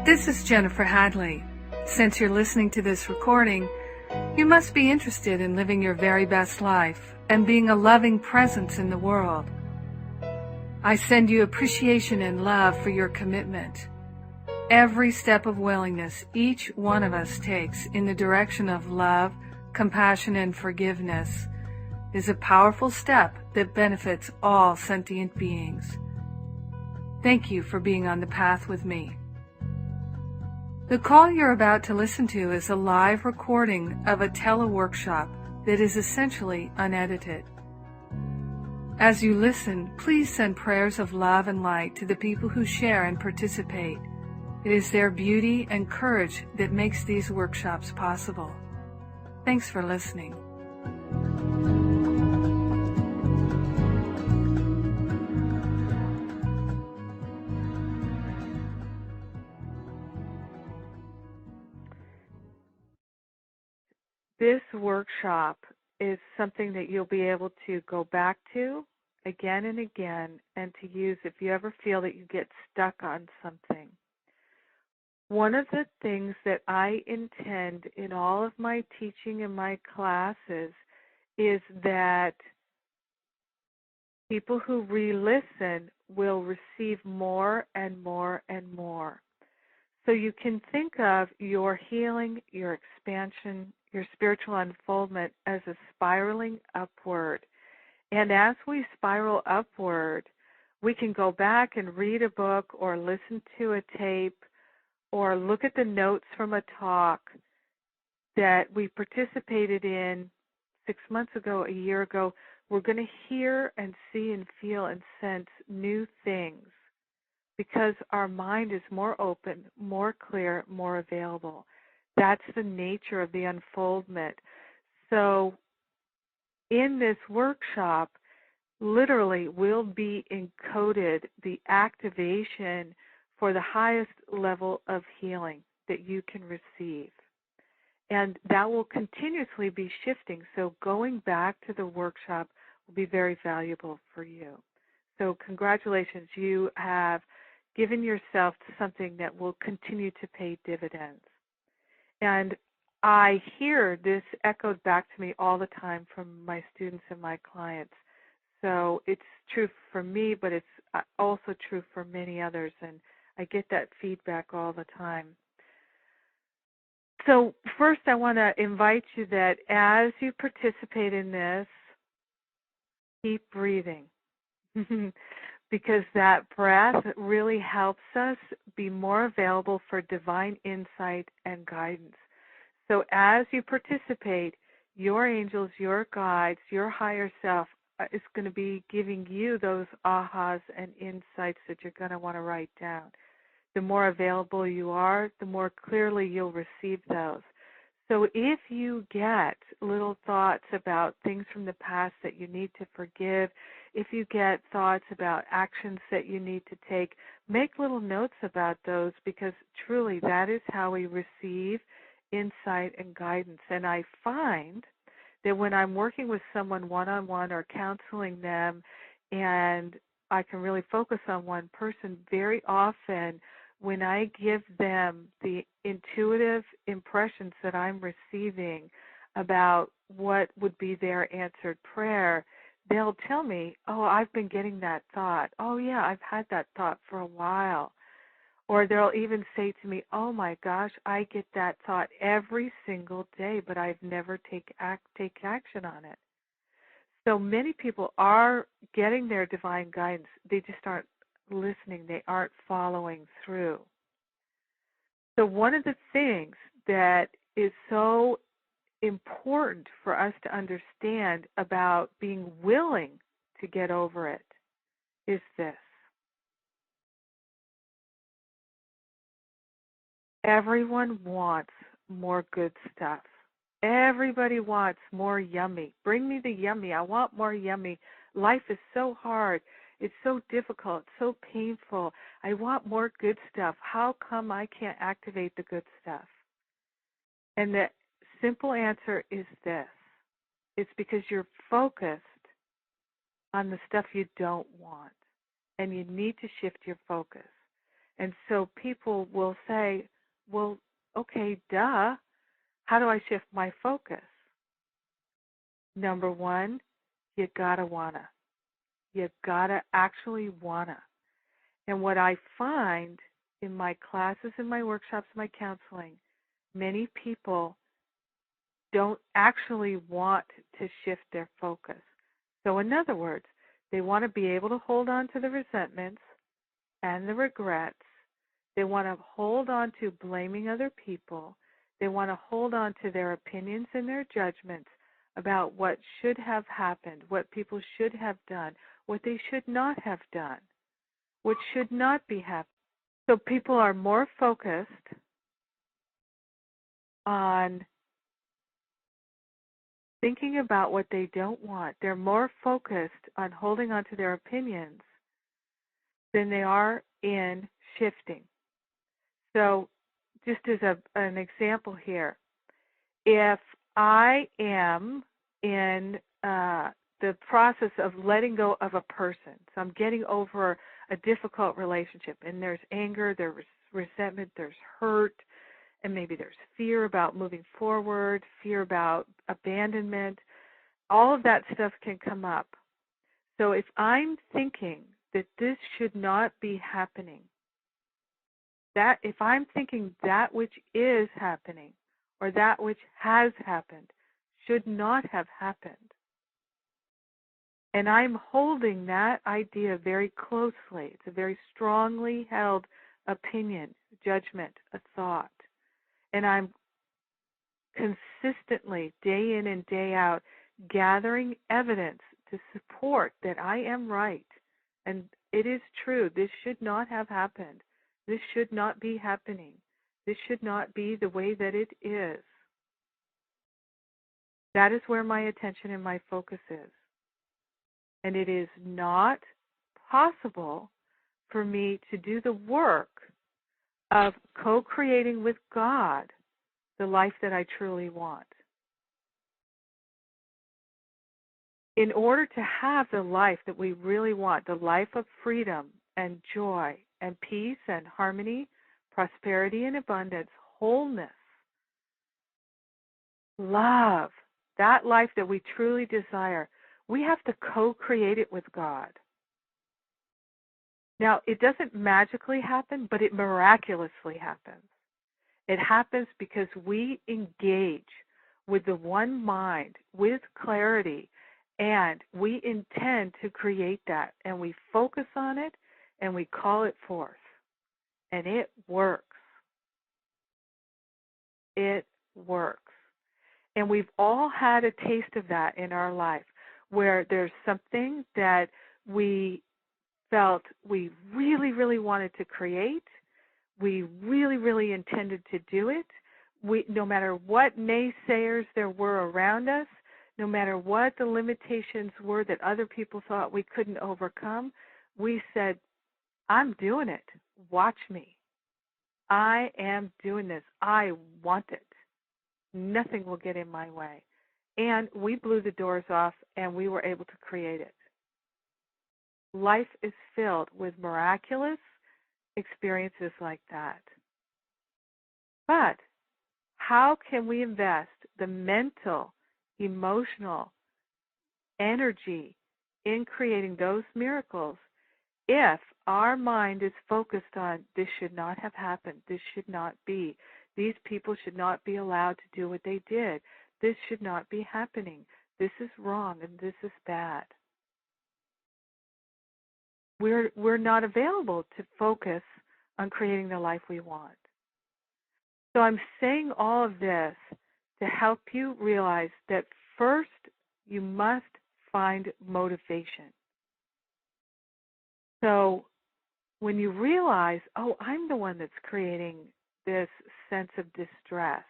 This is Jennifer Hadley. Since you're listening to this recording, you must be interested in living your very best life and being a loving presence in the world. I send you appreciation and love for your commitment. Every step of willingness each one of us takes in the direction of love, compassion, and forgiveness is a powerful step that benefits all sentient beings. Thank you for being on the path with me. The call you're about to listen to is a live recording of a teleworkshop that is essentially unedited. As you listen, please send prayers of love and light to the people who share and participate. It is their beauty and courage that makes these workshops possible. Thanks for listening. This workshop is something that you'll be able to go back to again and again and to use if you ever feel that you get stuck on something. One of the things that I intend in all of my teaching and my classes is that people who re-listen will receive more and more and more. So you can think of your healing, your expansion, your spiritual unfoldment as a spiraling upward. And as we spiral upward, we can go back and read a book or listen to a tape or look at the notes from a talk that we participated in 6 months ago, a year ago. We're going to hear and see and feel and sense new things because our mind is more open, more clear, more available. That's the nature of the unfoldment. So in this workshop, literally will be encoded the activation for the highest level of healing that you can receive. And that will continuously be shifting. So going back to the workshop will be very valuable for you. So congratulations, you have given yourself to something that will continue to pay dividends. And I hear this echoed back to me all the time from my students and my clients. So it's true for me, but it's also true for many others, and I get that feedback all the time. So first I want to invite you that as you participate in this, keep breathing. Because that breath really helps us be more available for divine insight and guidance. So as you participate, your angels, your guides, your higher self is going to be giving you those ahas and insights that you're going to want to write down. The more available you are, the more clearly you'll receive those. So if you get little thoughts about things from the past that you need to forgive, if you get thoughts about actions that you need to take, make little notes about those because truly that is how we receive insight and guidance. And I find that when I'm working with someone one-on-one or counseling them and I can really focus on one person, very often when I give them the intuitive impressions that I'm receiving about what would be their answered prayer, they'll tell me, oh, I've been getting that thought. Oh, yeah, I've had that thought for a while. Or they'll even say to me, oh, my gosh, I get that thought every single day, but I've never take action on it. So many people are getting their divine guidance. They just aren't listening. They aren't following through. So one of the things that is so important for us to understand about being willing to get over it is this. Everyone wants more good stuff. Everybody wants more yummy. Bring me the yummy. I want more yummy. Life is so hard. It's so difficult, so painful. I want more good stuff. How come I can't activate the good stuff? And the simple answer is this. It's because you're focused on the stuff you don't want, and you need to shift your focus. And so people will say, well, okay, duh. How do I shift my focus? Number one, you gotta wanna. You gotta actually wanna. And what I find in my classes, in my workshops, my counseling, many people don't actually want to shift their focus. So in other words, they want to be able to hold on to the resentments and the regrets. They want to hold on to blaming other people. They want to hold on to their opinions and their judgments about what should have happened, what people should have done, what they should not have done, what should not be happening. So people are more focused on thinking about what they don't want. They're more focused on holding on to their opinions than they are in shifting. So just as an example here, if I am in the process of letting go of a person, so I'm getting over a difficult relationship, and there's anger, there's resentment, there's hurt, and maybe there's fear about moving forward, fear about abandonment, all of that stuff can come up. So if I'm thinking that this should not be happening, that if I'm thinking that which is happening or that which has happened should not have happened, and I'm holding that idea very closely, it's a very strongly held opinion, judgment, a thought, and I'm consistently, day in and day out, gathering evidence to support that I am right and it is true. This should not have happened. This should not be happening. This should not be the way that it is. That is where my attention and my focus is. And it is not possible for me to do the work of co-creating with God the life that I truly want. In order to have the life that we really want, the life of freedom and joy and peace and harmony, prosperity and abundance, wholeness, love, that life that we truly desire, we have to co-create it with God. Now, it doesn't magically happen, but it miraculously happens. It happens because we engage with the one mind, with clarity, and we intend to create that, and we focus on it, and we call it forth. And it works. It works. And we've all had a taste of that in our life, where there's something that we felt we really, really wanted to create. We really, really intended to do it. No matter what naysayers there were around us, no matter what the limitations were that other people thought we couldn't overcome, we said, I'm doing it. Watch me. I am doing this. I want it. Nothing will get in my way. And we blew the doors off and we were able to create it. Life is filled with miraculous experiences like that. But how can we invest the mental, emotional energy in creating those miracles if our mind is focused on this should not have happened, this should not be, these people should not be allowed to do what they did, this should not be happening, this is wrong and this is bad? We're not available to focus on creating the life we want. So I'm saying all of this to help you realize that first you must find motivation. So when you realize, oh, I'm the one that's creating this sense of distress,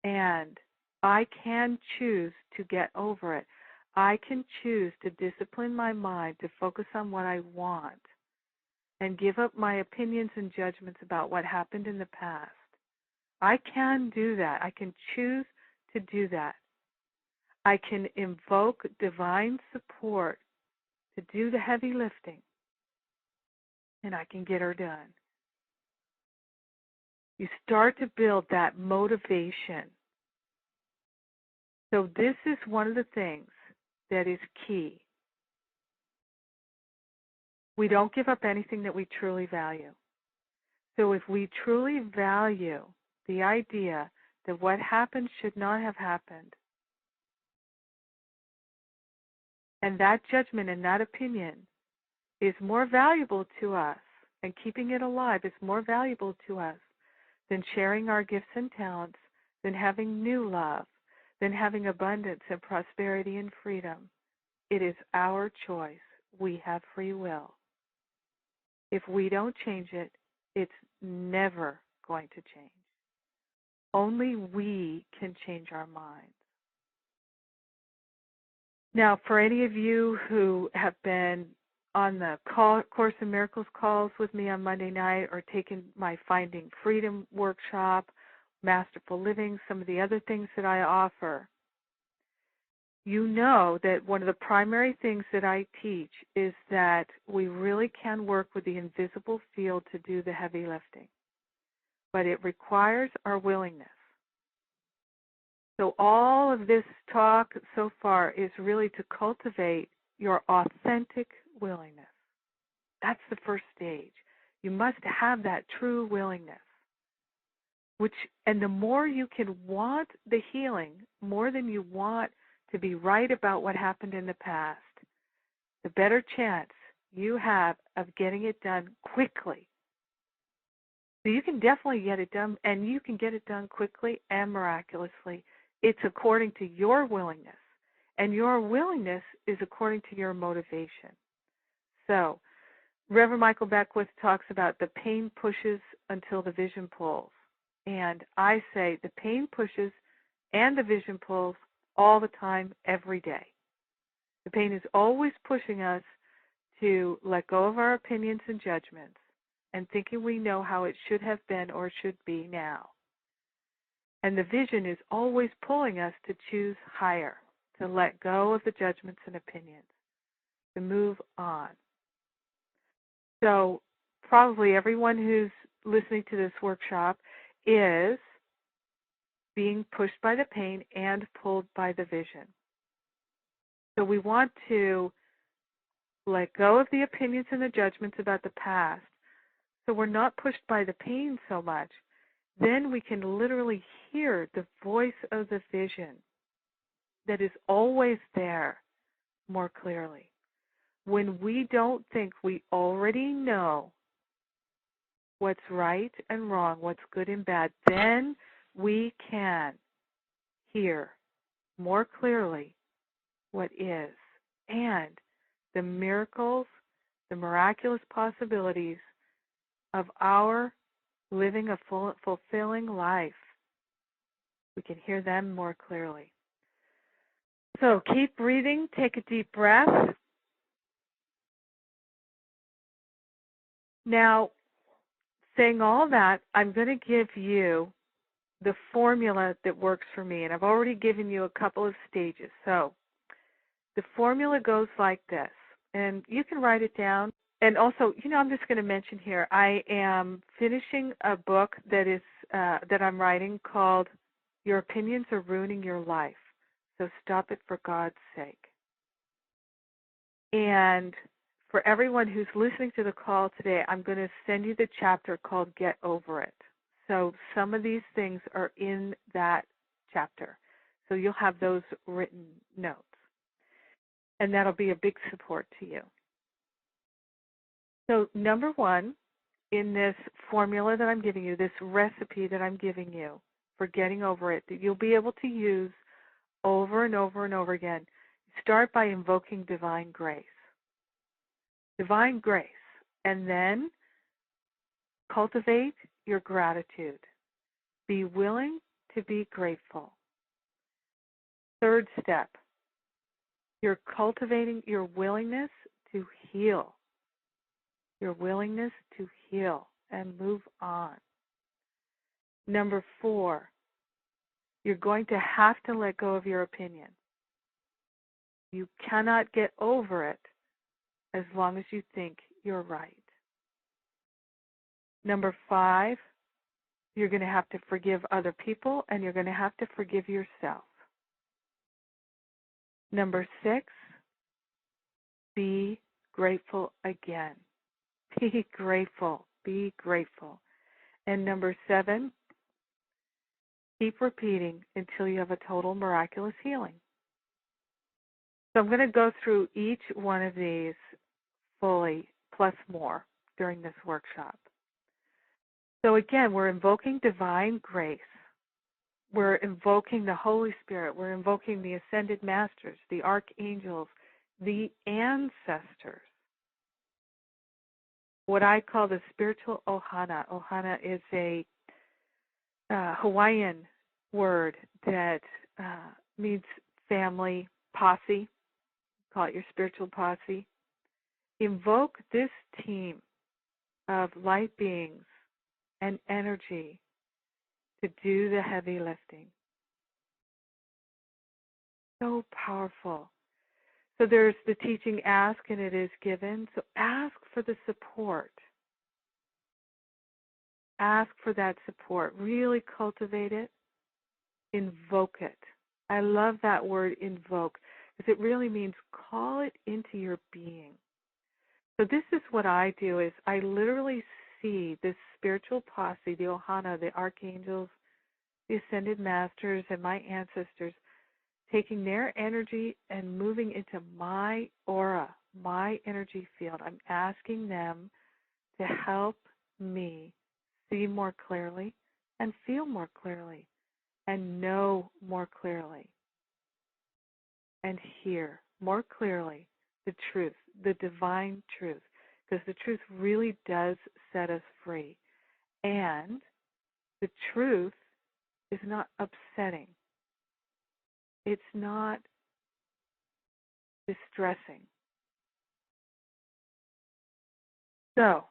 and I can choose to get over it. I can choose to discipline my mind to focus on what I want and give up my opinions and judgments about what happened in the past. I can do that. I can choose to do that. I can invoke divine support to do the heavy lifting. and I can get her done. You start to build that motivation. So this is one of the things that is key. We don't give up anything that we truly value. So if we truly value the idea that what happened should not have happened, and that judgment and that opinion is more valuable to us, and keeping it alive is more valuable to us than sharing our gifts and talents, than having new love, than having abundance and prosperity and freedom. It is our choice. We have free will. If we don't change it, it's never going to change. Only we can change our minds. Now, for any of you who have been on the Course in Miracles calls with me on Monday night, or taken my Finding Freedom workshop, Masterful Living, some of the other things that I offer, you know that one of the primary things that I teach is that we really can work with the invisible field to do the heavy lifting. But it requires our willingness. So all of this talk so far is really to cultivate your authentic willingness. That's the first stage. You must have that true willingness. And the more you can want the healing, more than you want to be right about what happened in the past, the better chance you have of getting it done quickly. So you can definitely get it done, and you can get it done quickly and miraculously. It's according to your willingness, and your willingness is according to your motivation. So Reverend Michael Beckwith talks about the pain pushes until the vision pulls. And I say the pain pushes and the vision pulls all the time, every day. The pain is always pushing us to let go of our opinions and judgments and thinking we know how it should have been or should be now. And the vision is always pulling us to choose higher, to let go of the judgments and opinions, to move on. So probably everyone who's listening to this workshop is being pushed by the pain and pulled by the vision. So we want to let go of the opinions and the judgments about the past, so we're not pushed by the pain so much. Then we can literally hear the voice of the vision that is always there more clearly. When we don't think we already know what's right and wrong, what's good and bad, then we can hear more clearly what is, and the miracles, the miraculous possibilities of our living a fulfilling life. We can hear them more clearly. So keep breathing, take a deep breath. Now, saying all that, I'm going to give you the formula that works for me, and I've already given you a couple of stages. So the formula goes like this, and you can write it down. And also, I'm just going to mention here, I am finishing a book that I'm writing called Your Opinions Are Ruining Your Life, so stop it for God's sake. And for everyone who's listening to the call today, I'm going to send you the chapter called Get Over It. So some of these things are in that chapter. So you'll have those written notes. And that'll be a big support to you. So number one, in this formula that I'm giving you, this recipe that I'm giving you for getting over it, that you'll be able to use over and over and over again, start by invoking divine grace. Divine grace. And then cultivate your gratitude. Be willing to be grateful. Third step, you're cultivating your willingness to heal. Your willingness to heal and move on. Number 4, you're going to have to let go of your opinion. You cannot get over it as long as you think you're right. Number 5, you're going to have to forgive other people and you're going to have to forgive yourself. Number 6, be grateful again. Be grateful. Be grateful. And number 7, keep repeating until you have a total miraculous healing. So I'm going to go through each one of these fully, plus more, during this workshop. So again, we're invoking divine grace. We're invoking the Holy Spirit. We're invoking the ascended masters, the archangels, the ancestors. What I call the spiritual ohana. Ohana is a Hawaiian word that means family, posse. Call it your spiritual posse. Invoke this team of light beings and energy to do the heavy lifting. So powerful. So there's the teaching, ask and it is given. So ask for the support. Ask for that support. Really cultivate it. Invoke it. I love that word, invoke, because it really means call it into your being. So this is what I do, is I literally see this spiritual posse, the ohana, the archangels, the ascended masters, and my ancestors, taking their energy and moving into my aura, my energy field. I'm asking them to help me see more clearly and feel more clearly and know more clearly and hear more clearly the truth, the divine truth, because the truth really does set us free. And the truth is not upsetting. It's not distressing. So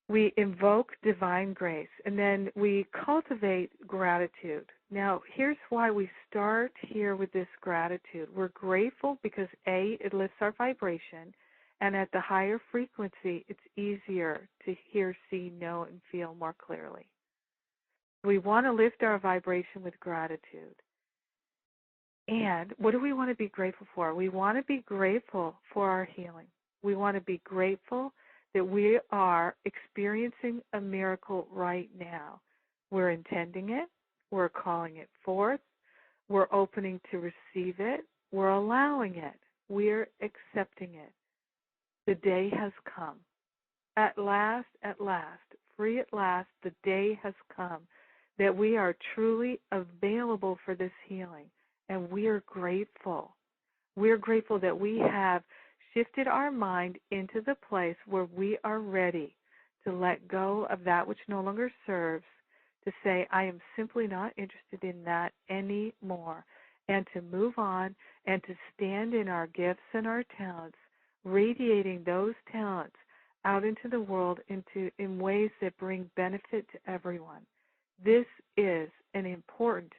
we invoke divine grace, and then we cultivate gratitude. Now, here's why we start here with this gratitude. We're grateful because, A, it lifts our vibration, and at the higher frequency, it's easier to hear, see, know, and feel more clearly. We want to lift our vibration with gratitude. And what do we want to be grateful for? We want to be grateful for our healing. We want to be grateful that we are experiencing a miracle right now. We're intending it. We're calling it forth. We're opening to receive it. We're allowing it. We're accepting it. The day has come. At last, free at last, the day has come that we are truly available for this healing. And we are grateful. We're grateful that we have shifted our mind into the place where we are ready to let go of that which no longer serves, to say, I am simply not interested in that anymore, and to move on and to stand in our gifts and our talents, radiating those talents out into the world in ways that bring benefit to everyone. This is an important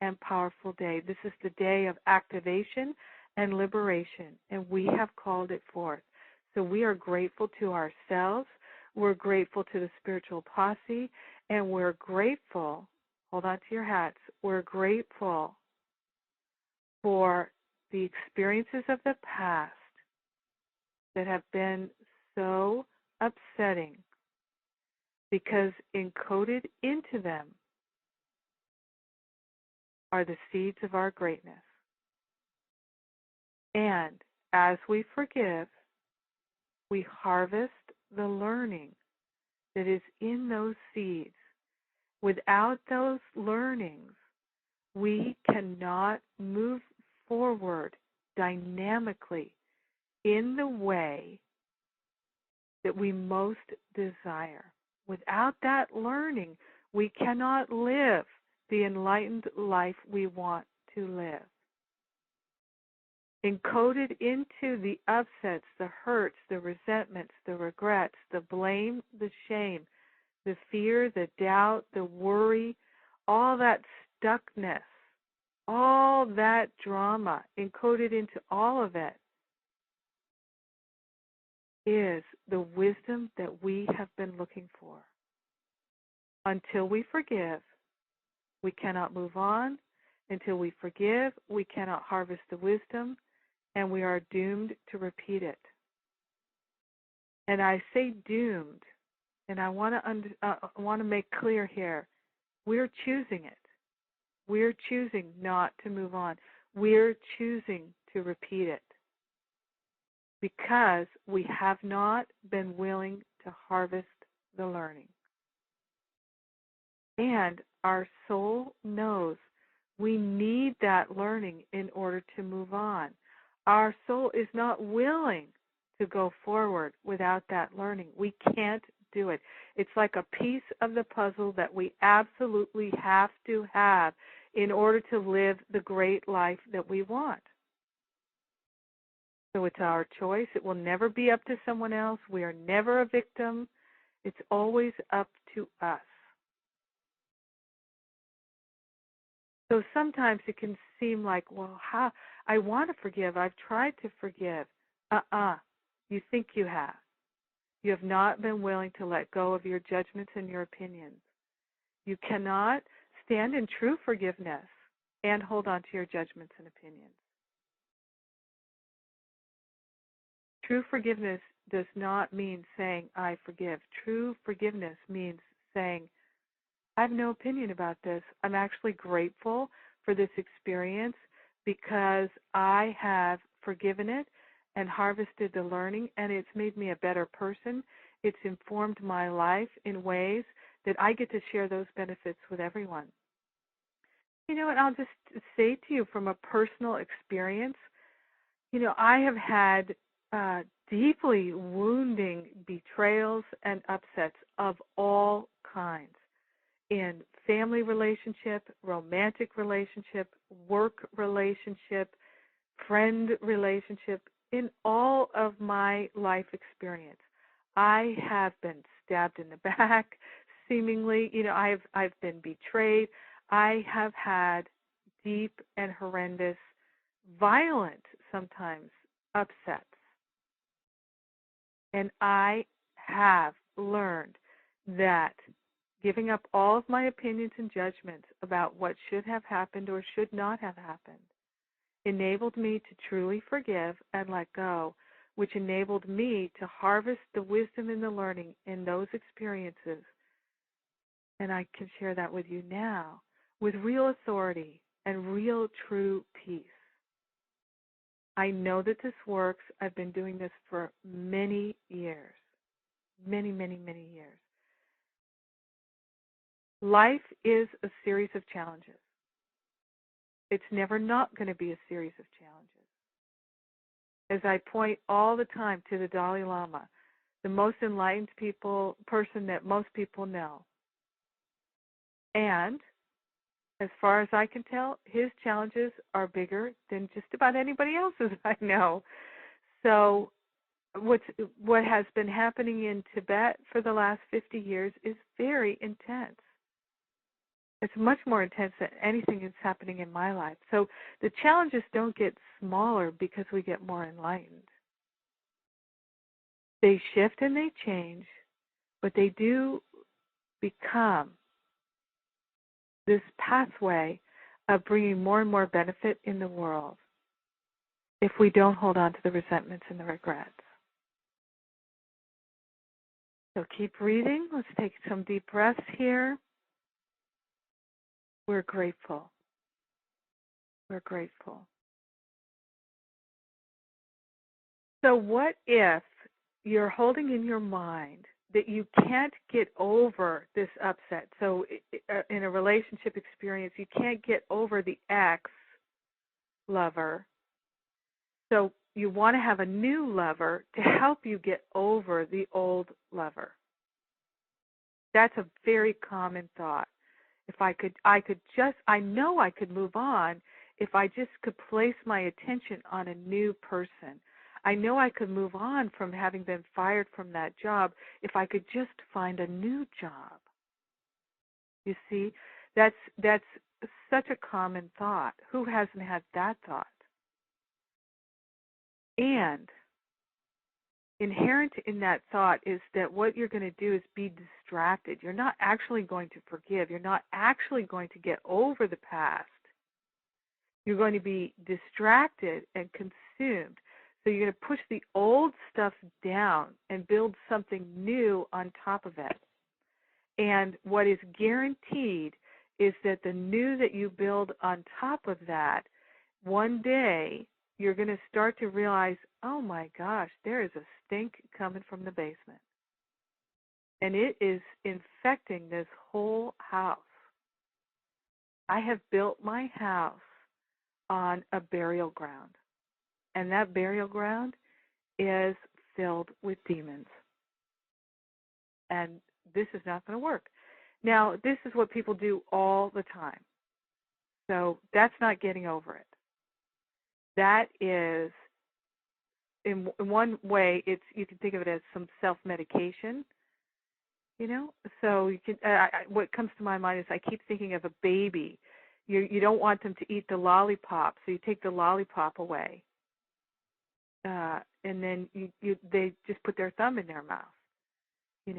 and powerful day. This is the day of activation and liberation, and we have called it forth. So we are grateful to ourselves, we're grateful to the spiritual posse, and we're grateful, hold on to your hats, we're grateful for the experiences of the past that have been so upsetting, because encoded into them are the seeds of our greatness. And as we forgive, we harvest the learning that is in those seeds. Without those learnings, we cannot move forward dynamically in the way that we most desire. Without that learning, we cannot live the enlightened life we want to live. Encoded into the upsets, the hurts, the resentments, the regrets, the blame, the shame, the fear, the doubt, the worry, all that stuckness, all that drama, encoded into all of it is the wisdom that we have been looking for. Until we forgive, we cannot move on. Until we forgive, we cannot harvest the wisdom, and we are doomed to repeat it. And I say doomed, and I want to make clear here, we're choosing it. We're choosing not to move on. We're choosing to repeat it because we have not been willing to harvest the learning. And our soul knows we need that learning in order to move on. Our soul is not willing to go forward without that learning. We can't do it. It's like a piece of the puzzle that we absolutely have to have in order to live the great life that we want. So it's our choice. It will never be up to someone else. We are never a victim. It's always up to us. So sometimes it can seem like, well, how I want to forgive. I've tried to forgive. You think you have. You have not been willing to let go of your judgments and your opinions. You cannot stand in true forgiveness and hold on to your judgments and opinions. True forgiveness does not mean saying, I forgive. True forgiveness means saying, I have no opinion about this. I'm actually grateful for this experience because I have forgiven it and harvested the learning, and it's made me a better person. It's informed my life in ways that I get to share those benefits with everyone. You know what, I'll just say to you from a personal experience, I have had deeply wounding betrayals and upsets of all kinds in family relationship, romantic relationship, work relationship, friend relationship, in all of my life experience. I have been stabbed in the back, seemingly, I've been betrayed. I have had deep and horrendous, violent, sometimes, upsets. And I have learned that giving up all of my opinions and judgments about what should have happened or should not have happened enabled me to truly forgive and let go, which enabled me to harvest the wisdom and the learning in those experiences. And I can share that with you now with real authority and real true peace. I know that this works. I've been doing this for many years, many, many, many years. Life is a series of challenges. It's never not going to be a series of challenges. As I point all the time to the Dalai Lama, the most enlightened person that most people know. And as far as I can tell, his challenges are bigger than just about anybody else's I know. So what has been happening in Tibet for the last 50 years is very intense. It's much more intense than anything that's happening in my life. So the challenges don't get smaller because we get more enlightened. They shift and they change, but they do become this pathway of bringing more and more benefit in the world if we don't hold on to the resentments and the regrets. So keep breathing. Let's take some deep breaths here. We're grateful. We're grateful. So what if you're holding in your mind that you can't get over this upset? So in a relationship experience, you can't get over the ex-lover. So you want to have a new lover to help you get over the old lover. That's a very common thought. If I know I could move on if I just could place my attention on a new person. I know I could move on from having been fired from that job if I could just find a new job. You see, that's such a common thought. Who hasn't had that thought? And inherent in that thought is that what you're going to do is be distracted. You're not actually going to forgive. You're not actually going to get over the past. You're going to be distracted and consumed. So you're going to push the old stuff down and build something new on top of it. And what is guaranteed is that the new that you build on top of that, one day you're going to start to realize, oh my gosh, there is a stink coming from the basement. And it is infecting this whole house. I have built my house on a burial ground. And that burial ground is filled with demons. And this is not going to work. Now, this is what people do all the time. So that's not getting over it. That is, in one way, you can think of it as some self-medication. So you can. What comes to my mind is I keep thinking of a baby. You don't want them to eat the lollipop, so you take the lollipop away, and then they just put their thumb in their mouth.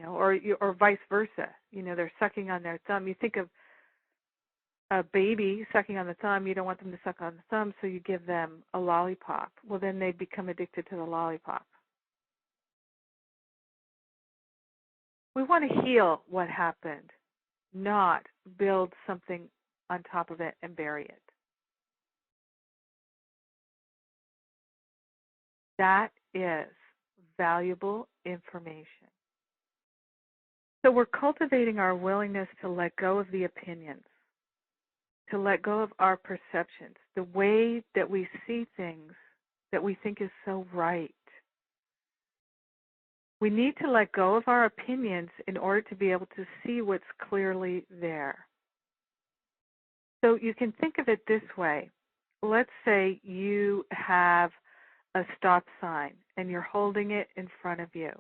Or vice versa. They're sucking on their thumb. You think of a baby sucking on the thumb. You don't want them to suck on the thumb, so you give them a lollipop. Well, then they become addicted to the lollipop. We want to heal what happened, not build something on top of it and bury it. That is valuable information. So we're cultivating our willingness to let go of the opinions, to let go of our perceptions, the way that we see things that we think is so right. We need to let go of our opinions in order to be able to see what's clearly there. So you can think of it this way. Let's say you have a stop sign and you're holding it in front of you.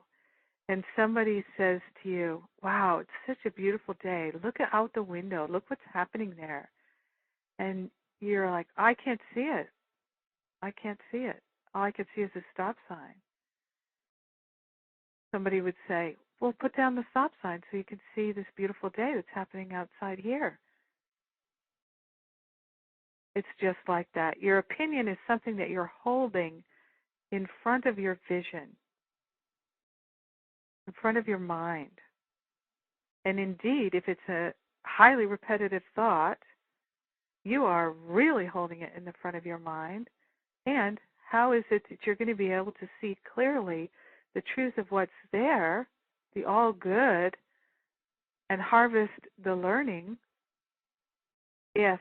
And somebody says to you, wow, it's such a beautiful day. Look out the window. Look what's happening there. And you're like, I can't see it. I can't see it. All I can see is a stop sign. Somebody would say, well, put down the stop sign so you can see this beautiful day that's happening outside here. It's just like that. Your opinion is something that you're holding in front of your vision, in front of your mind. And indeed, if it's a highly repetitive thought, you are really holding it in the front of your mind. And how is it that you're going to be able to see clearly the truth of what's there, the all good, and harvest the learning if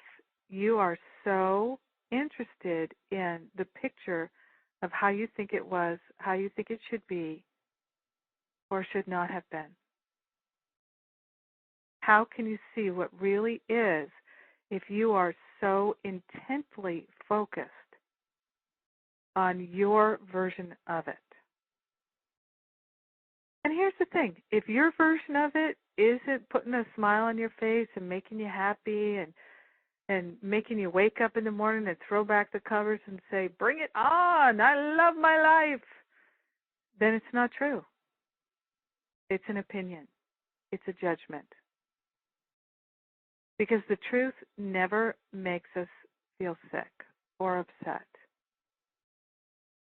you are so interested in the picture of how you think it was, how you think it should be, or should not have been? How can you see what really is if you are so intently focused on your version of it? And here's the thing. If your version of it isn't putting a smile on your face and making you happy and making you wake up in the morning and throw back the covers and say, bring it on, I love my life, then it's not true. It's an opinion. It's a judgment. Because the truth never makes us feel sick or upset.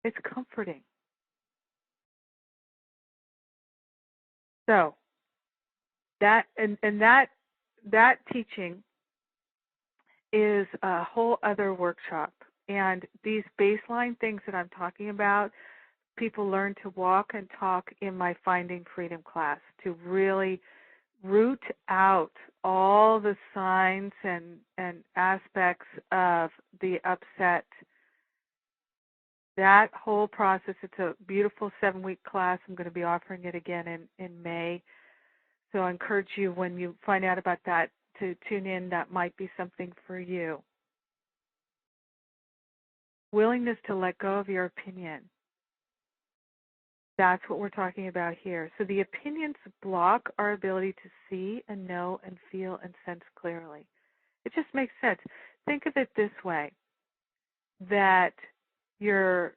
It's comforting. So that teaching is a whole other workshop. And these baseline things that I'm talking about, people learn to walk and talk in my Finding Freedom class to really root out all the signs and aspects of the upset. That whole process, it's a beautiful 7-week class. I'm going to be offering it again in May. So I encourage you, when you find out about that, to tune in. That might be something for you. Willingness to let go of your opinion. That's what we're talking about here. So the opinions block our ability to see and know and feel and sense clearly. It just makes sense. Think of it this way, that you're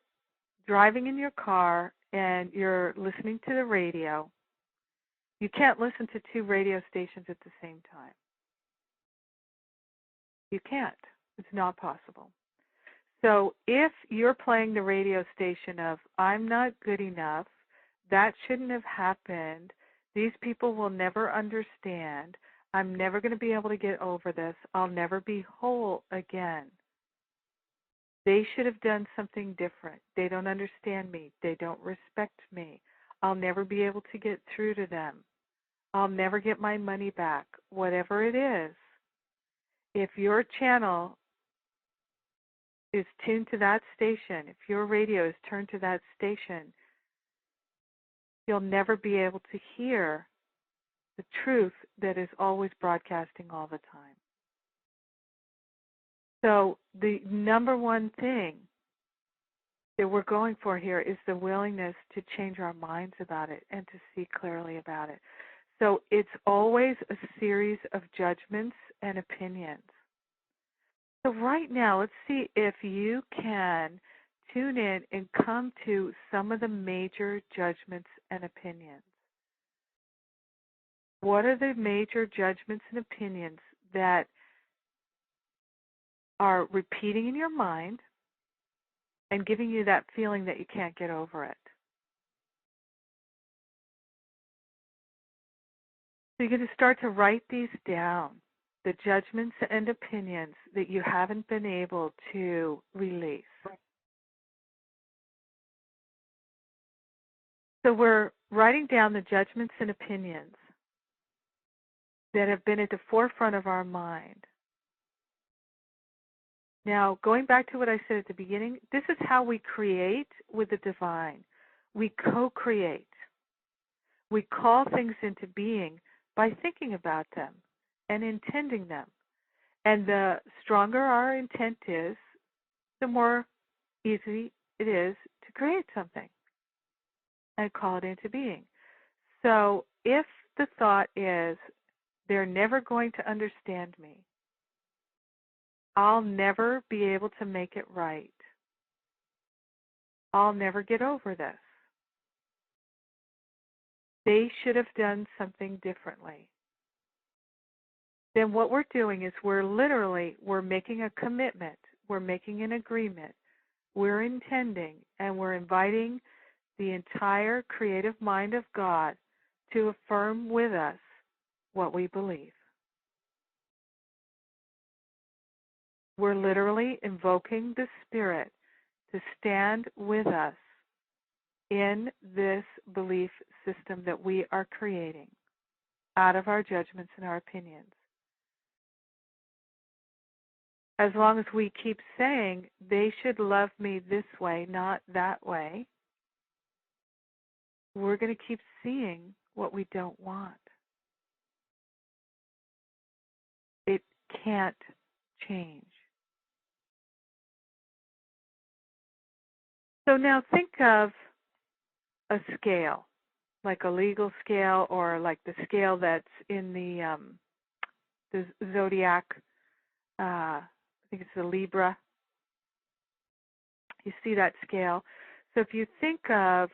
driving in your car and you're listening to the radio, you can't listen to two radio stations at the same time. You can't. It's not possible. So if you're playing the radio station of, I'm not good enough, that shouldn't have happened, these people will never understand, I'm never going to be able to get over this, I'll never be whole again. They should have done something different. They don't understand me. They don't respect me. I'll never be able to get through to them. I'll never get my money back. Whatever it is, if your channel is tuned to that station, if your radio is turned to that station, you'll never be able to hear the truth that is always broadcasting all the time. So the number one thing that we're going for here is the willingness to change our minds about it and to see clearly about it. So it's always a series of judgments and opinions. So right now, let's see if you can tune in and come to some of the major judgments and opinions. What are the major judgments and opinions that are repeating in your mind and giving you that feeling that you can't get over it? So you're going to start to write these down, the judgments and opinions that you haven't been able to release. So we're writing down the judgments and opinions that have been at the forefront of our mind. Now, going back to what I said at the beginning, this is how we create with the divine. We co-create. We call things into being by thinking about them and intending them. And the stronger our intent is, the more easy it is to create something and call it into being. So if the thought is, they're never going to understand me, I'll never be able to make it right, I'll never get over this, they should have done something differently, then what we're doing is we're making a commitment, we're making an agreement, we're intending, and we're inviting the entire creative mind of God to affirm with us what we believe. We're literally invoking the Spirit to stand with us in this belief system that we are creating out of our judgments and our opinions. As long as we keep saying, they should love me this way, not that way, we're going to keep seeing what we don't want. It can't change. So now think of a scale, like a legal scale or like the scale that's in the zodiac. I think it's the Libra. You see that scale. So if you think of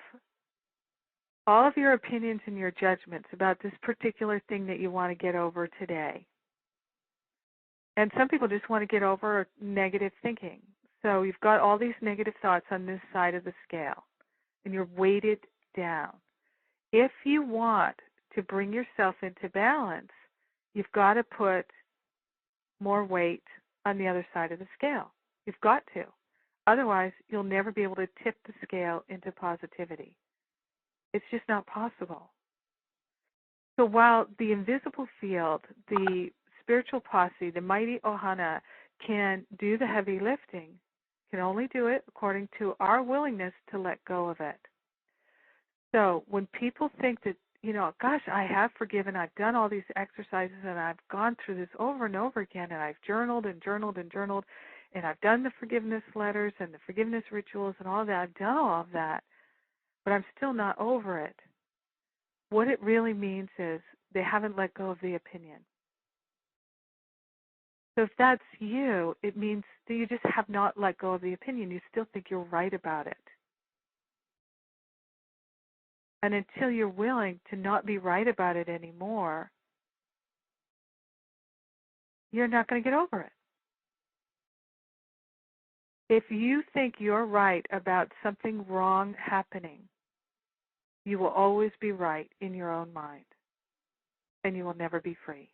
all of your opinions and your judgments about this particular thing that you want to get over today, and some people just want to get over negative thinking. So you've got all these negative thoughts on this side of the scale, and you're weighted down. If you want to bring yourself into balance, you've got to put more weight on the other side of the scale. You've got to. Otherwise, you'll never be able to tip the scale into positivity. It's just not possible. So while the invisible field, the spiritual posse, the mighty Ohana can do the heavy lifting, can only do it according to our willingness to let go of it. So when people think that, gosh, I have forgiven, I've done all these exercises, and I've gone through this over and over again, and I've journaled and journaled and journaled, and I've done the forgiveness letters and the forgiveness rituals and all that, I've done all of that, but I'm still not over it. What it really means is they haven't let go of the opinion. So if that's you, it means that you just have not let go of the opinion. You still think you're right about it. And until you're willing to not be right about it anymore, you're not going to get over it. If you think you're right about something wrong happening, you will always be right in your own mind, and you will never be free.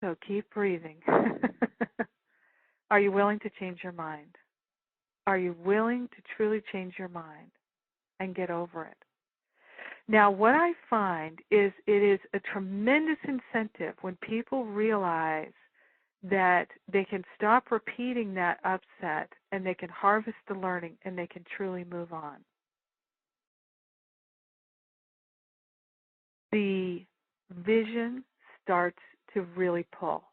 So keep breathing. Are you willing to change your mind? Are you willing to truly change your mind and get over it? Now, what I find is it is a tremendous incentive when people realize that they can stop repeating that upset and they can harvest the learning and they can truly move on. The vision starts to really pull,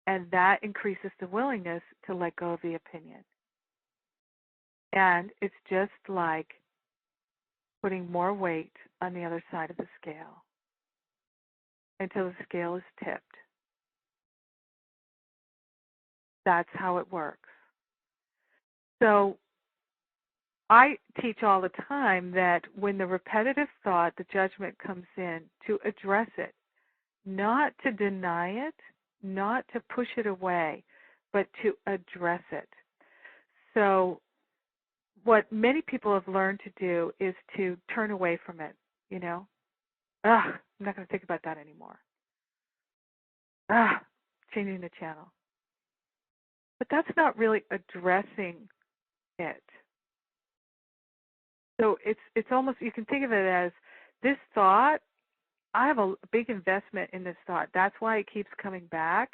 and that increases the willingness to let go of the opinion. And it's just like putting more weight on the other side of the scale until the scale is tipped. That's how it works. So I teach all the time that when the repetitive thought, the judgment comes in, to address it, not to deny it, not to push it away, but to address it. So what many people have learned to do is to turn away from it, you know. I'm not going to think about that anymore. Changing the channel. But that's not really addressing it. So it's almost, you can think of it as this thought, I have a big investment in this thought. That's why it keeps coming back.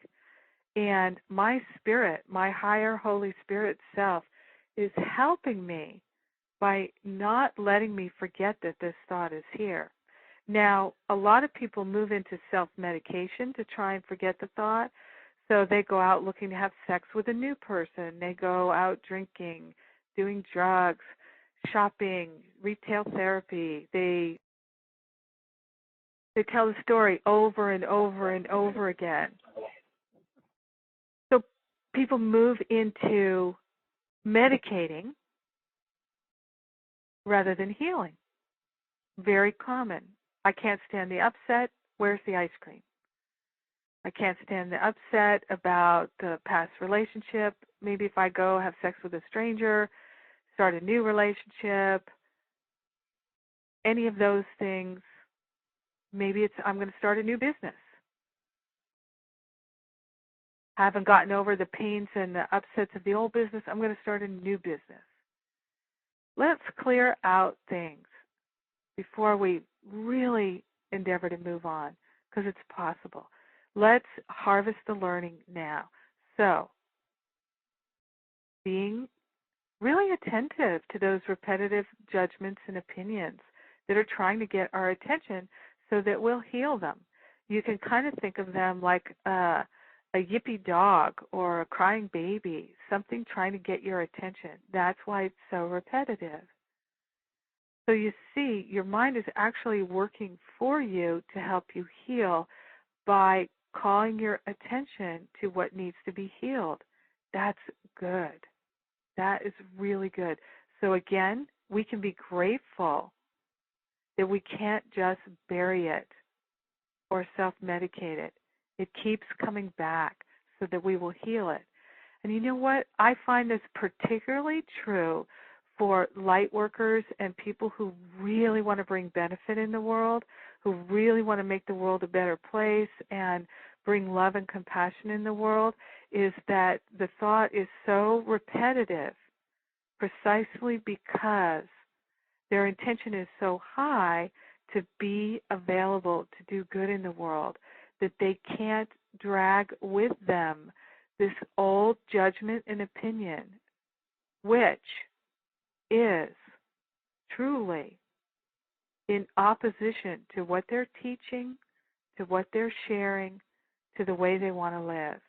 And my spirit, my higher Holy Spirit self, is helping me by not letting me forget that this thought is here. Now, a lot of people move into self-medication to try and forget the thought. So they go out looking to have sex with a new person. They go out drinking, doing drugs, shopping, retail therapy. They tell the story over and over and over again. So people move into medicating rather than healing. Very common. I can't stand the upset. Where's the ice cream? I can't stand the upset about the past relationship. Maybe if I go have sex with a stranger, start a new relationship, any of those things, maybe it's I'm going to start a new business. Haven't gotten over the pains and the upsets of the old business, I'm going to start a new business. Let's clear out things before we really endeavor to move on, because it's possible. Let's harvest the learning now. So, being really attentive to those repetitive judgments and opinions that are trying to get our attention so that we'll heal them. You can kind of think of them like a yippy dog or a crying baby, something trying to get your attention. That's why it's so repetitive. So you see, your mind is actually working for you to help you heal by calling your attention to what needs to be healed. That's good. That is really good. So again, we can be grateful that we can't just bury it or self-medicate it. It keeps coming back so that we will heal it. And you know what? I find this particularly true for light workers and people who really want to bring benefit in the world, who really want to make the world a better place and bring love and compassion in the world, is that the thought is so repetitive precisely because their intention is so high to be available to do good in the world that they can't drag with them this old judgment and opinion, which is truly in opposition to what they're teaching, to what they're sharing, to the way they want to live.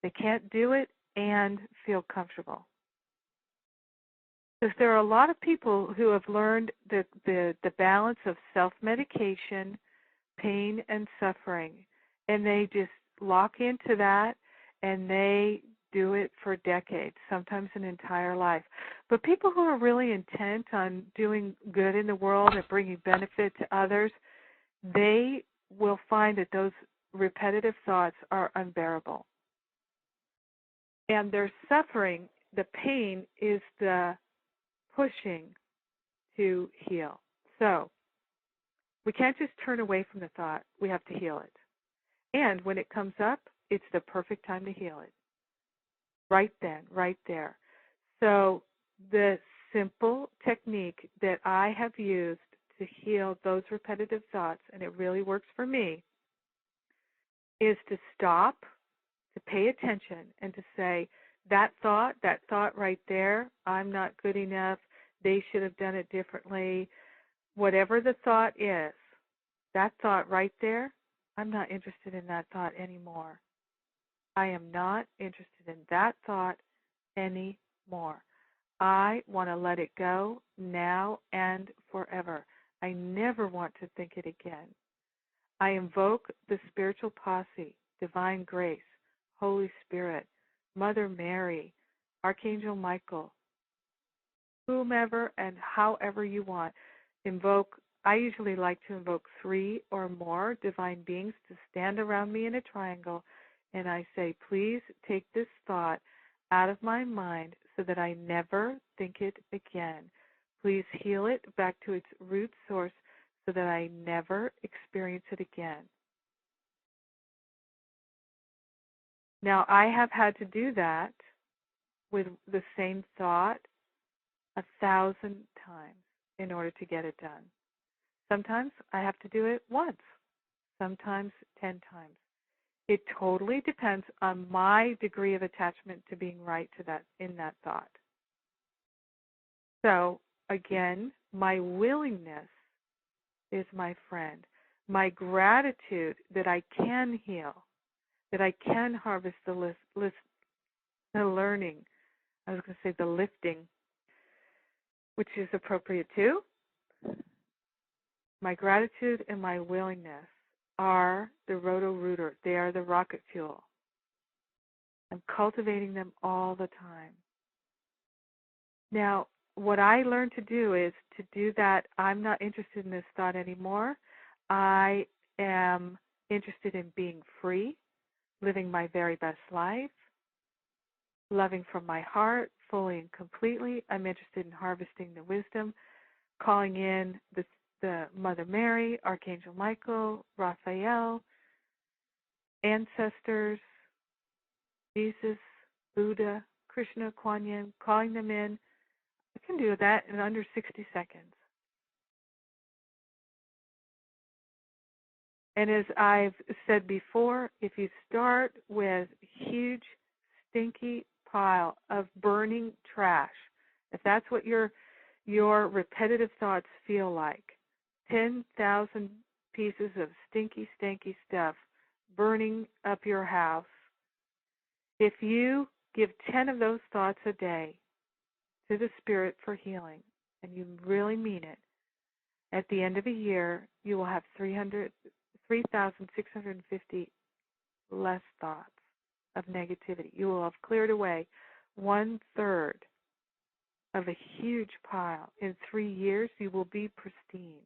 They can't do it and feel comfortable. Because there are a lot of people who have learned the balance of self-medication, pain, and suffering, and they just lock into that, and they do it for decades, sometimes an entire life. But people who are really intent on doing good in the world and bringing benefit to others, they will find that those repetitive thoughts are unbearable. And their suffering, the pain, is the pushing to heal. So we can't just turn away from the thought. We have to heal it. And when it comes up, it's the perfect time to heal it. Right then, right there. So the simple technique that I have used to heal those repetitive thoughts, and it really works for me, is to stop, to pay attention, and to say, that thought right there, I'm not good enough, they should have done it differently, whatever the thought is, that thought right there, I'm not interested in that thought anymore. I am not interested in that thought anymore. I want to let it go now and forever. I never want to think it again. I invoke the spiritual posse, divine grace, Holy Spirit, Mother Mary, Archangel Michael, whomever and however you want. Invoke. I usually like to invoke 3 or more divine beings to stand around me in a triangle, and I say, please take this thought out of my mind so that I never think it again. Please heal it back to its root source so that I never experience it again. Now, I have had to do that with the same thought 1,000 times in order to get it done. Sometimes I have to do it once, sometimes 10 times. It totally depends on my degree of attachment to being right to that in that thought. So, again, my willingness is my friend. My gratitude that I can heal, that I can harvest the learning. I was going to say the lifting, which is appropriate too. My gratitude and my willingness are the roto-rooter. They are the rocket fuel. I'm cultivating them all the time. Now, what I learned to do is to do that. I'm not interested in this thought anymore. I am interested in being free, living my very best life, loving from my heart fully and completely. I'm interested in harvesting the wisdom, calling in the Mother Mary, Archangel Michael, Raphael, ancestors, Jesus, Buddha, Krishna, Kuan Yin, calling them in. I can do that in under 60 seconds. And as I've said before, if you start with a huge, stinky pile of burning trash, if that's what your repetitive thoughts feel like, 10,000 pieces of stinky, stanky stuff burning up your house, if you give 10 of those thoughts a day to the Spirit for healing, and you really mean it, at the end of a year, you will have 3,650 less thoughts of negativity. You will have cleared away 1/3 of a huge pile. In 3 years, you will be pristine.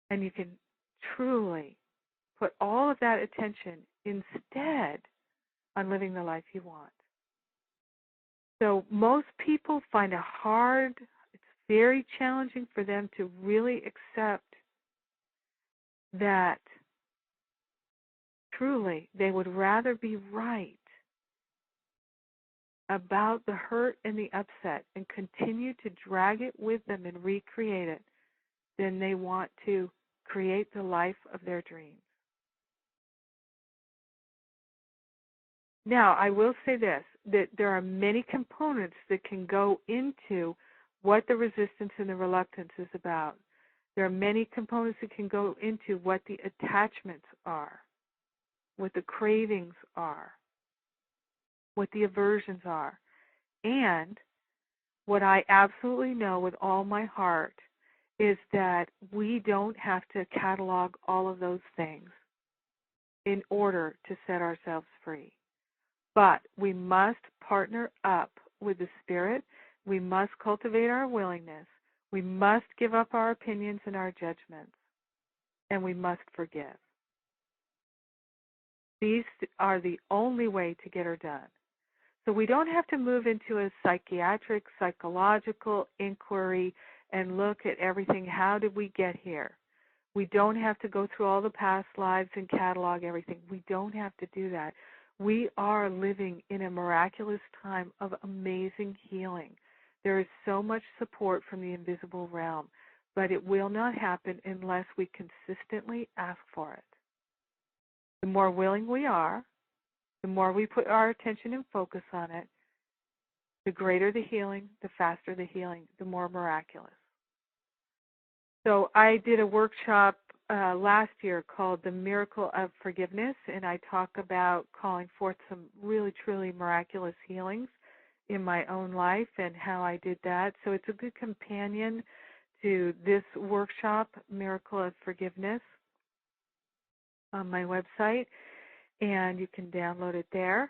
And you can truly put all of that attention instead on living the life you want. So most people find it's very challenging for them to really accept that truly they would rather be right about the hurt and the upset and continue to drag it with them and recreate it than they want to create the life of their dreams. Now, I will say this, that there are many components that can go into what the resistance and the reluctance is about. There are many components that can go into what the attachments are, what the cravings are, what the aversions are. And what I absolutely know with all my heart is that we don't have to catalog all of those things in order to set ourselves free. But we must partner up with the Spirit. We must cultivate our willingness. We must give up our opinions and our judgments. And we must forgive. These are the only way to get her done. So we don't have to move into a psychiatric, psychological inquiry and look at everything. How did we get here? We don't have to go through all the past lives and catalog everything. We don't have to do that. We are living in a miraculous time of amazing healing. There is so much support from the invisible realm, but it will not happen unless we consistently ask for it. The more willing we are, the more we put our attention and focus on it, the greater the healing, the faster the healing, the more miraculous. So I did a workshop last year called The Miracle of Forgiveness, and I talk about calling forth some really, truly miraculous healings in my own life and how I did that. So it's a good companion to this workshop, Miracle of Forgiveness, on my website, and you can download it there.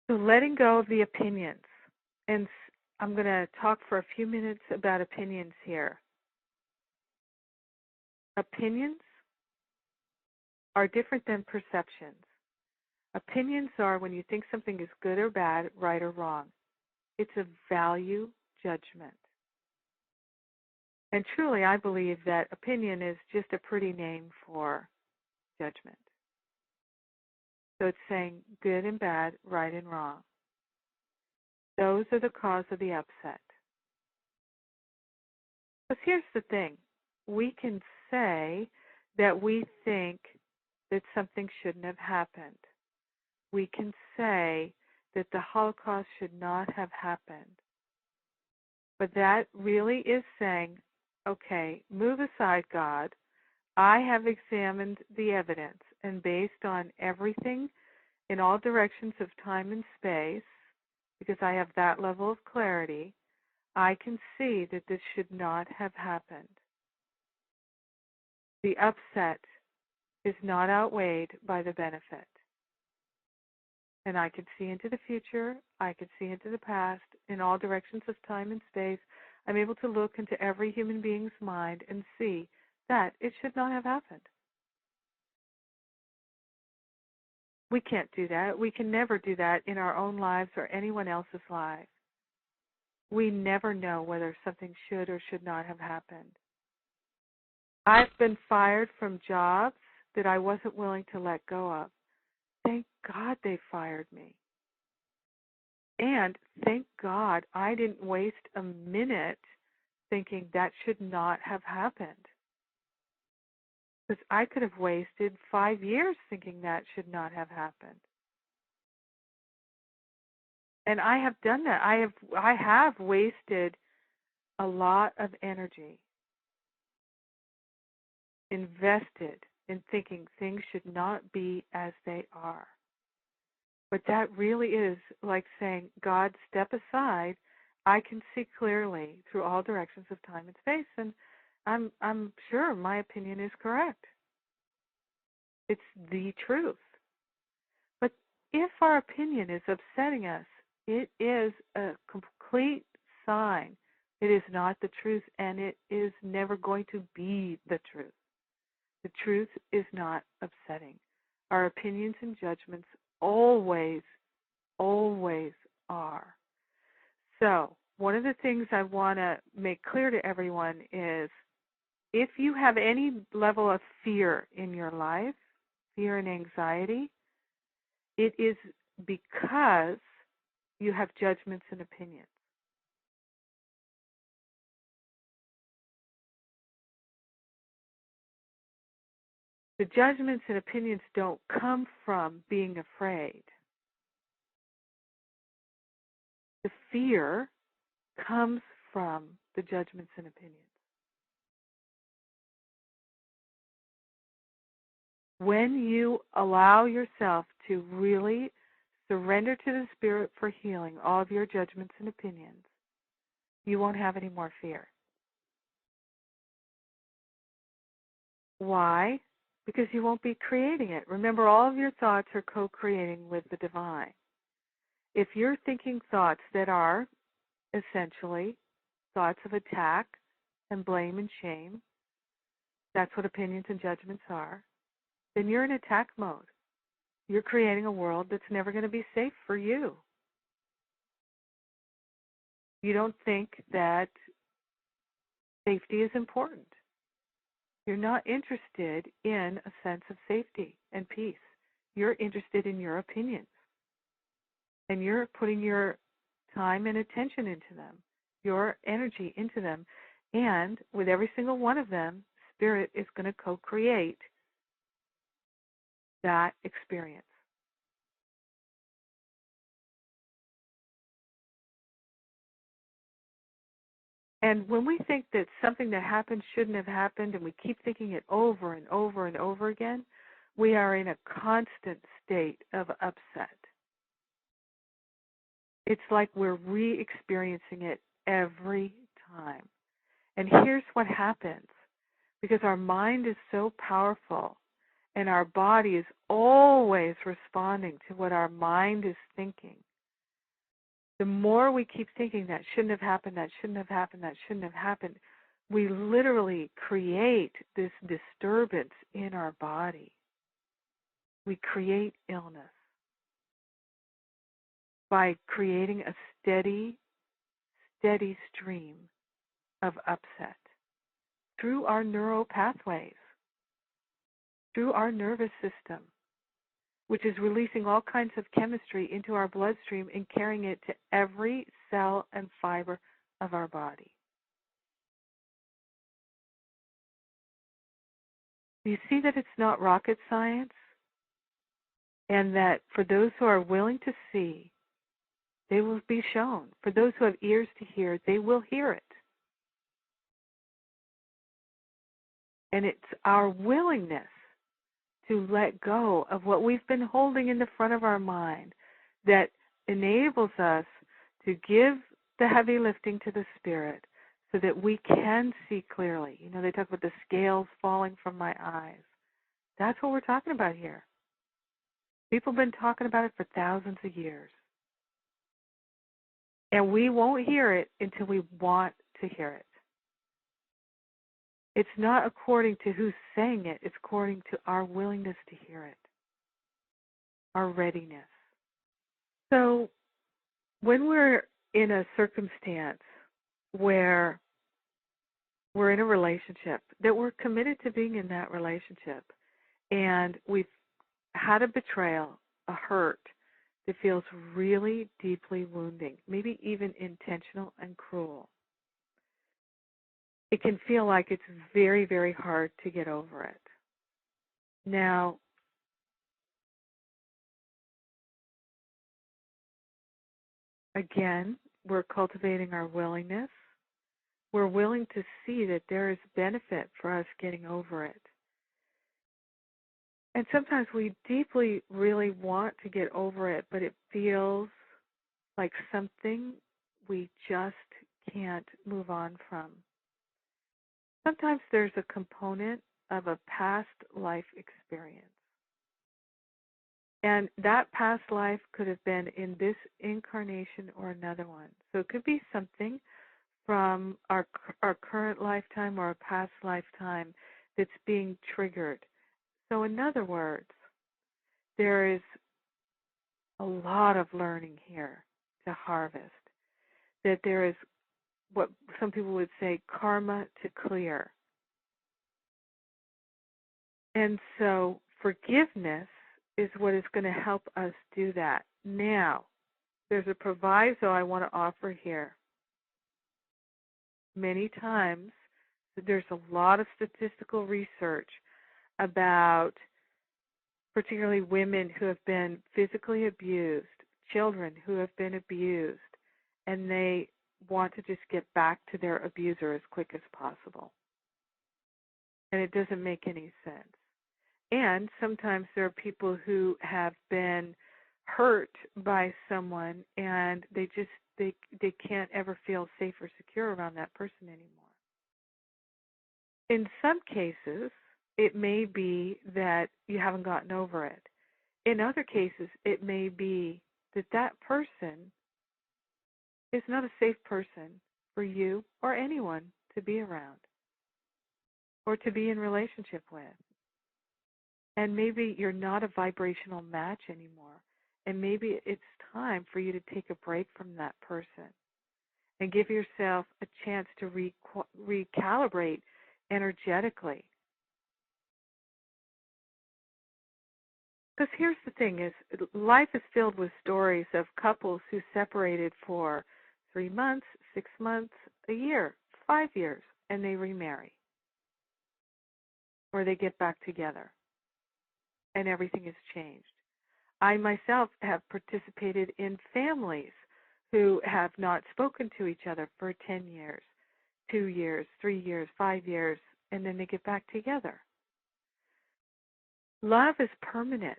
So letting go of the opinions. And I'm going to talk for a few minutes about opinions here. Opinions are different than perceptions. Opinions are when you think something is good or bad, right or wrong. It's a value judgment. And truly, I believe that opinion is just a pretty name for judgment. So it's saying good and bad, right and wrong. Those are the cause of the upset. But here's the thing. We can say that we think that something shouldn't have happened. We can say that the Holocaust should not have happened. But that really is saying, okay, move aside, God. I have examined the evidence, and based on everything in all directions of time and space, because I have that level of clarity, I can see that this should not have happened. The upset is not outweighed by the benefit. And I can see into the future, I can see into the past, in all directions of time and space. I'm able to look into every human being's mind and see that it should not have happened. We can't do that. We can never do that in our own lives or anyone else's life. We never know whether something should or should not have happened. I've been fired from jobs that I wasn't willing to let go of. Thank God they fired me. And thank God I didn't waste a minute thinking that should not have happened. Because I could have wasted 5 years thinking that should not have happened. And I have done that. I have wasted a lot of energy invested in thinking things should not be as they are. But that really is like saying, God, step aside. I can see clearly through all directions of time and space, and I'm sure my opinion is correct. It's the truth. But if our opinion is upsetting us, it is a complete sign it is not the truth, and it is never going to be the truth. The truth is not upsetting. Our opinions and judgments always, always are. So, one of the things I want to make clear to everyone is if you have any level of fear in your life, fear and anxiety, it is because you have judgments and opinions. The judgments and opinions don't come from being afraid. The fear comes from the judgments and opinions. When you allow yourself to really surrender to the Spirit for healing all of your judgments and opinions, you won't have any more fear. Why? Because you won't be creating it. Remember, all of your thoughts are co-creating with the divine. If you're thinking thoughts that are essentially thoughts of attack and blame and shame, that's what opinions and judgments are, then you're in attack mode. You're creating a world that's never going to be safe for you. You don't think that safety is important. You're not interested in a sense of safety and peace. You're interested in your opinions. And you're putting your time and attention into them, your energy into them. And with every single one of them, Spirit is going to co-create that experience. And when we think that something that happened shouldn't have happened, and we keep thinking it over and over and over again, we are in a constant state of upset. It's like we're re-experiencing it every time. And here's what happens. Because our mind is so powerful, and our body is always responding to what our mind is thinking, the more we keep thinking that shouldn't have happened, that shouldn't have happened, that shouldn't have happened, we literally create this disturbance in our body. We create illness by creating a steady stream of upset through our neural pathways, through our nervous system, which is releasing all kinds of chemistry into our bloodstream and carrying it to every cell and fiber of our body. Do you see that it's not rocket science? And that for those who are willing to see, they will be shown. For those who have ears to hear, they will hear it. And it's our willingness to let go of what we've been holding in the front of our mind that enables us to give the heavy lifting to the Spirit so that we can see clearly. You know, they talk about the scales falling from my eyes. That's what we're talking about here. People have been talking about it for thousands of years. And we won't hear it until we want to hear it. It's not according to who's saying it. It's according to our willingness to hear it, our readiness. So when we're in a circumstance where we're in a relationship, that we're committed to being in that relationship, and we've had a betrayal, a hurt that feels really deeply wounding, maybe even intentional and cruel, it can feel like it's very, very hard to get over it. Now, again, we're cultivating our willingness. We're willing to see that there is benefit for us getting over it. And sometimes we deeply really want to get over it, but it feels like something we just can't move on from. Sometimes there's a component of a past life experience. And that past life could have been in this incarnation or another one. So it could be something from our current lifetime or a past lifetime that's being triggered. So in other words, there is a lot of learning here to harvest. That there is what some people would say karma to clear. And so forgiveness is what is going to help us do that. Now, there's a proviso I want to offer here. Many times, there's a lot of statistical research about particularly women who have been physically abused, children who have been abused, and they want to just get back to their abuser as quick as possible. And it doesn't make any sense. And sometimes there are people who have been hurt by someone and they can't ever feel safe or secure around that person anymore. In some cases, it may be that you haven't gotten over it. In other cases, it may be that that person is not a safe person for you or anyone to be around or to be in relationship with. And maybe you're not a vibrational match anymore. And maybe it's time for you to take a break from that person and give yourself a chance to recalibrate energetically. Because here's the thing is, life is filled with stories of couples who separated for 3 months, 6 months, a year, 5 years, and they remarry. Or they get back together. And everything has changed. I myself have participated in families who have not spoken to each other for 10 years, 2 years, 3 years, 5 years, and then they get back together. Love is permanent.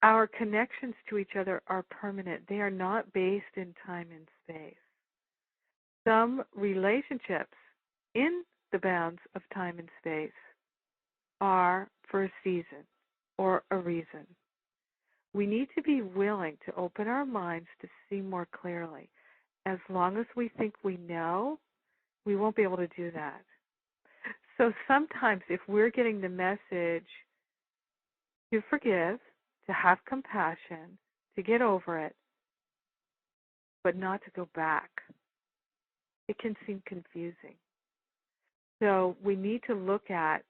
Our connections to each other are permanent. They are not based in time and space. Some relationships in the bounds of time and space are for a season or a reason. We need to be willing to open our minds to see more clearly. As long as we think we know, we won't be able to do that. So sometimes if we're getting the message to forgive, to have compassion, to get over it, but not to go back, it can seem confusing. So we need to look at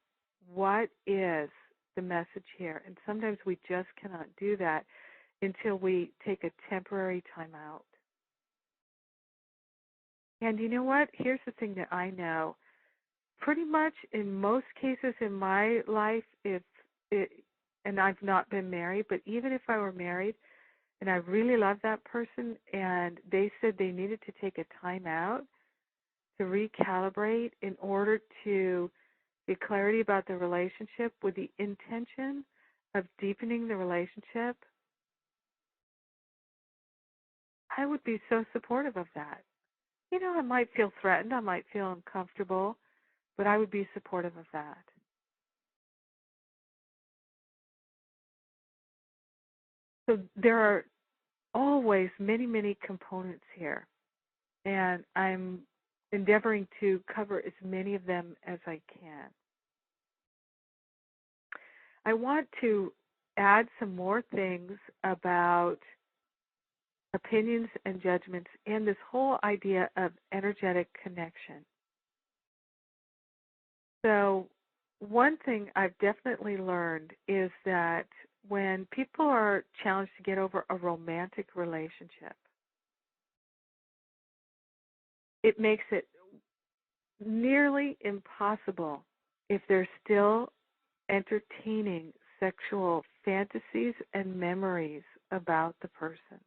what is the message here. And sometimes we just cannot do that until we take a temporary time out. And you know what? Here's the thing that I know. Pretty much in most cases in my life, and I've not been married, but even if I were married and I really loved that person and they said they needed to take a time out to recalibrate in order to get clarity about the relationship with the intention of deepening the relationship, I would be so supportive of that. You know, I might feel threatened, I might feel uncomfortable, but I would be supportive of that. So there are always many, many components here, and I'm endeavoring to cover as many of them as I can. I want to add some more things about opinions and judgments and this whole idea of energetic connection. So one thing I've definitely learned is that when people are challenged to get over a romantic relationship, it makes it nearly impossible if they're still entertaining sexual fantasies and memories about the person.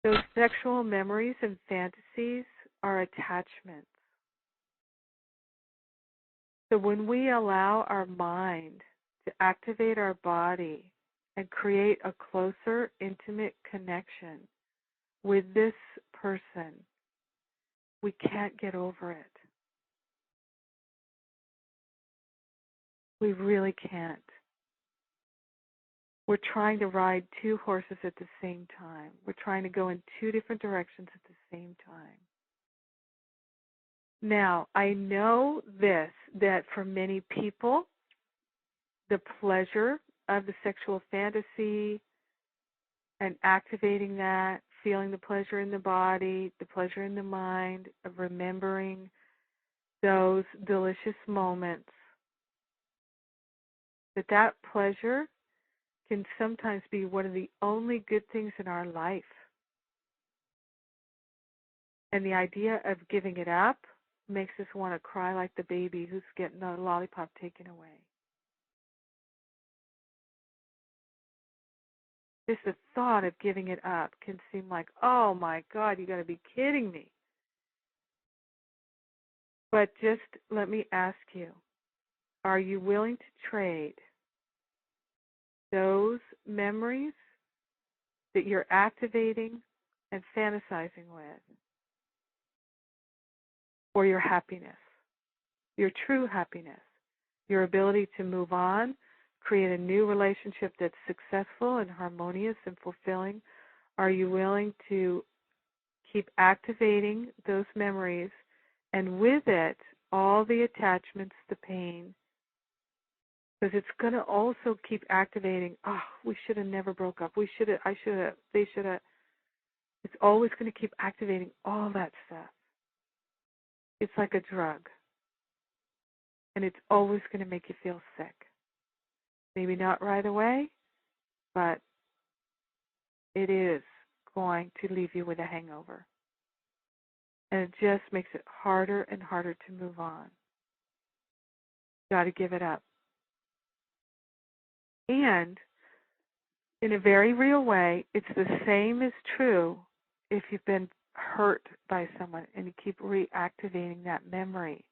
Those sexual memories and fantasies are attachments. So when we allow our mind to activate our body and create a closer, intimate connection with this person, we can't get over it. We really can't. We're trying to ride two horses at the same time. We're trying to go in two different directions at the same time. Now, I know this, that for many people, the pleasure of the sexual fantasy and activating that, feeling the pleasure in the body, the pleasure in the mind, of remembering those delicious moments, that pleasure can sometimes be one of the only good things in our life. And the idea of giving it up makes us want to cry like the baby who's getting a lollipop taken away. Just the thought of giving it up can seem like, oh my God, you got to be kidding me. But just let me ask you, are you willing to trade those memories that you're activating and fantasizing with for your happiness? your true happiness, your ability to move on, create a new relationship that's successful and harmonious and fulfilling? Are you willing to keep activating those memories and with it all the attachments, the pain, because it's going to also keep activating, oh, we should have never broke up. We should have, I should have, they should have. It's always going to keep activating all that stuff. It's like a drug. And it's always going to make you feel sick. Maybe not right away, but it is going to leave you with a hangover. And it just makes it harder and harder to move on. You got to give it up. And in a very real way, it's the same is true if you've been hurt by someone and you keep reactivating that memory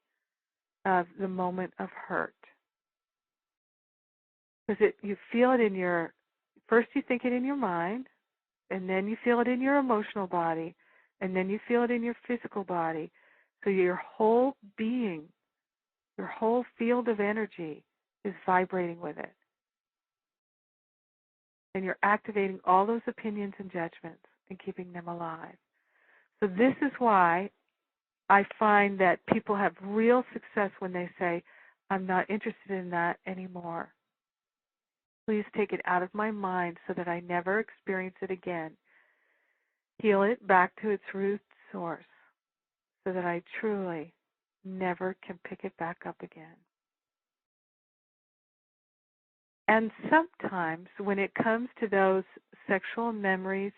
of the moment of hurt. Because you feel it in your, first you think it in your mind, and then you feel it in your emotional body, and then you feel it in your physical body. So your whole being, your whole field of energy is vibrating with it. And you're activating all those opinions and judgments and keeping them alive. So this is why I find that people have real success when they say, I'm not interested in that anymore. Please take it out of my mind so that I never experience it again. Heal it back to its root source so that I truly never can pick it back up again. And sometimes when it comes to those sexual memories,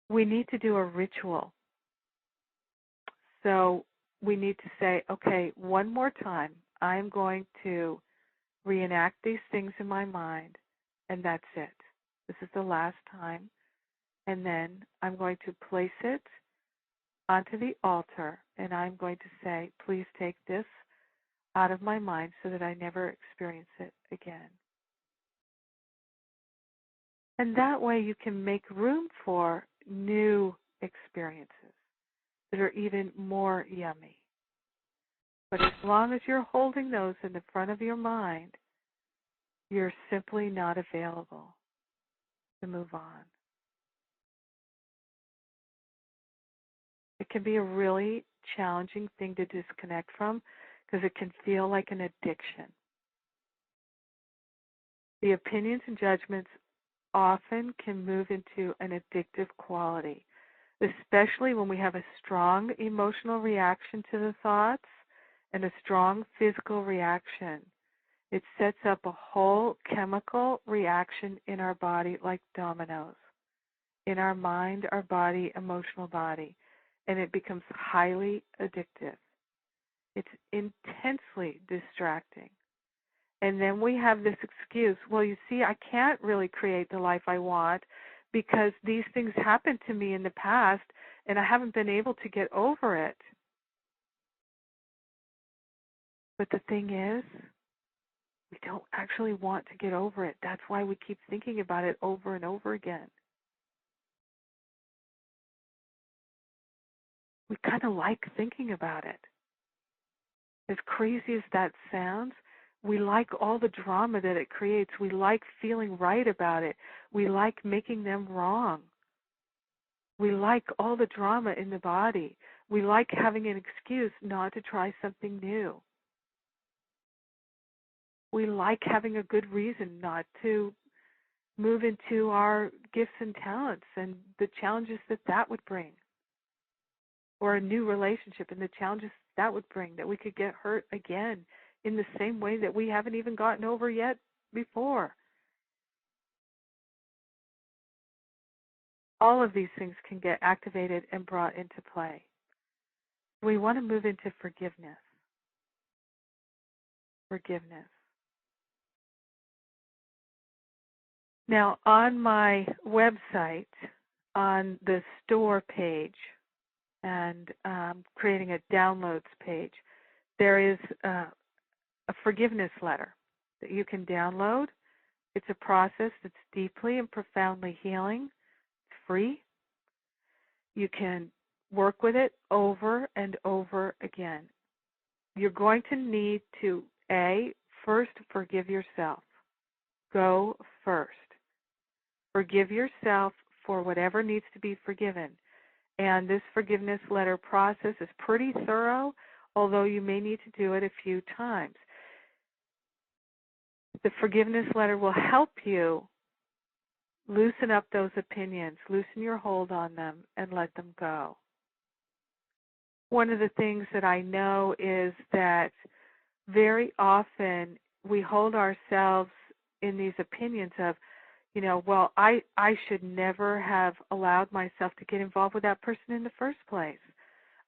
we need to do a ritual. So we need to say, okay, one more time, I'm going to reenact these things in my mind, and that's it. This is the last time. And then I'm going to place it onto the altar, and I'm going to say, please take this out of my mind so that I never experience it again. And that way you can make room for new experiences that are even more yummy. But as long as you're holding those in the front of your mind, you're simply not available to move on. It can be a really challenging thing to disconnect from because it can feel like an addiction. The opinions and judgments often can move into an addictive quality, especially when we have a strong emotional reaction to the thoughts and a strong physical reaction. It sets up a whole chemical reaction in our body like dominoes, in our mind, our body, emotional body, and it becomes highly addictive. It's intensely distracting. And then we have this excuse, well, you see, I can't really create the life I want because these things happened to me in the past and I haven't been able to get over it. But the thing is, we don't actually want to get over it. That's why we keep thinking about it over and over again. We kind of like thinking about it. As crazy as that sounds, we like all the drama that it creates. We like feeling right about it. We like making them wrong. We like all the drama in the body. We like having an excuse not to try something new. We like having a good reason not to move into our gifts and talents and the challenges that that would bring. Or a new relationship and the challenges that would bring, that we could get hurt again in the same way that we haven't even gotten over yet before. All of these things can get activated and brought into play. We want to move into forgiveness. Forgiveness. Now, on my website, on the store page, and creating a downloads page, there is a forgiveness letter that you can download. It's a process that's deeply and profoundly healing. It's free. You can work with it over and over again. you're going to need to, first forgive yourself. Go first. Forgive yourself for whatever needs to be forgiven. And this forgiveness letter process is pretty thorough, although you may need to do it a few times. The forgiveness letter will help you loosen up those opinions, loosen your hold on them, and let them go. One of the things that I know is that very often we hold ourselves in these opinions of, well, I should never have allowed myself to get involved with that person in the first place.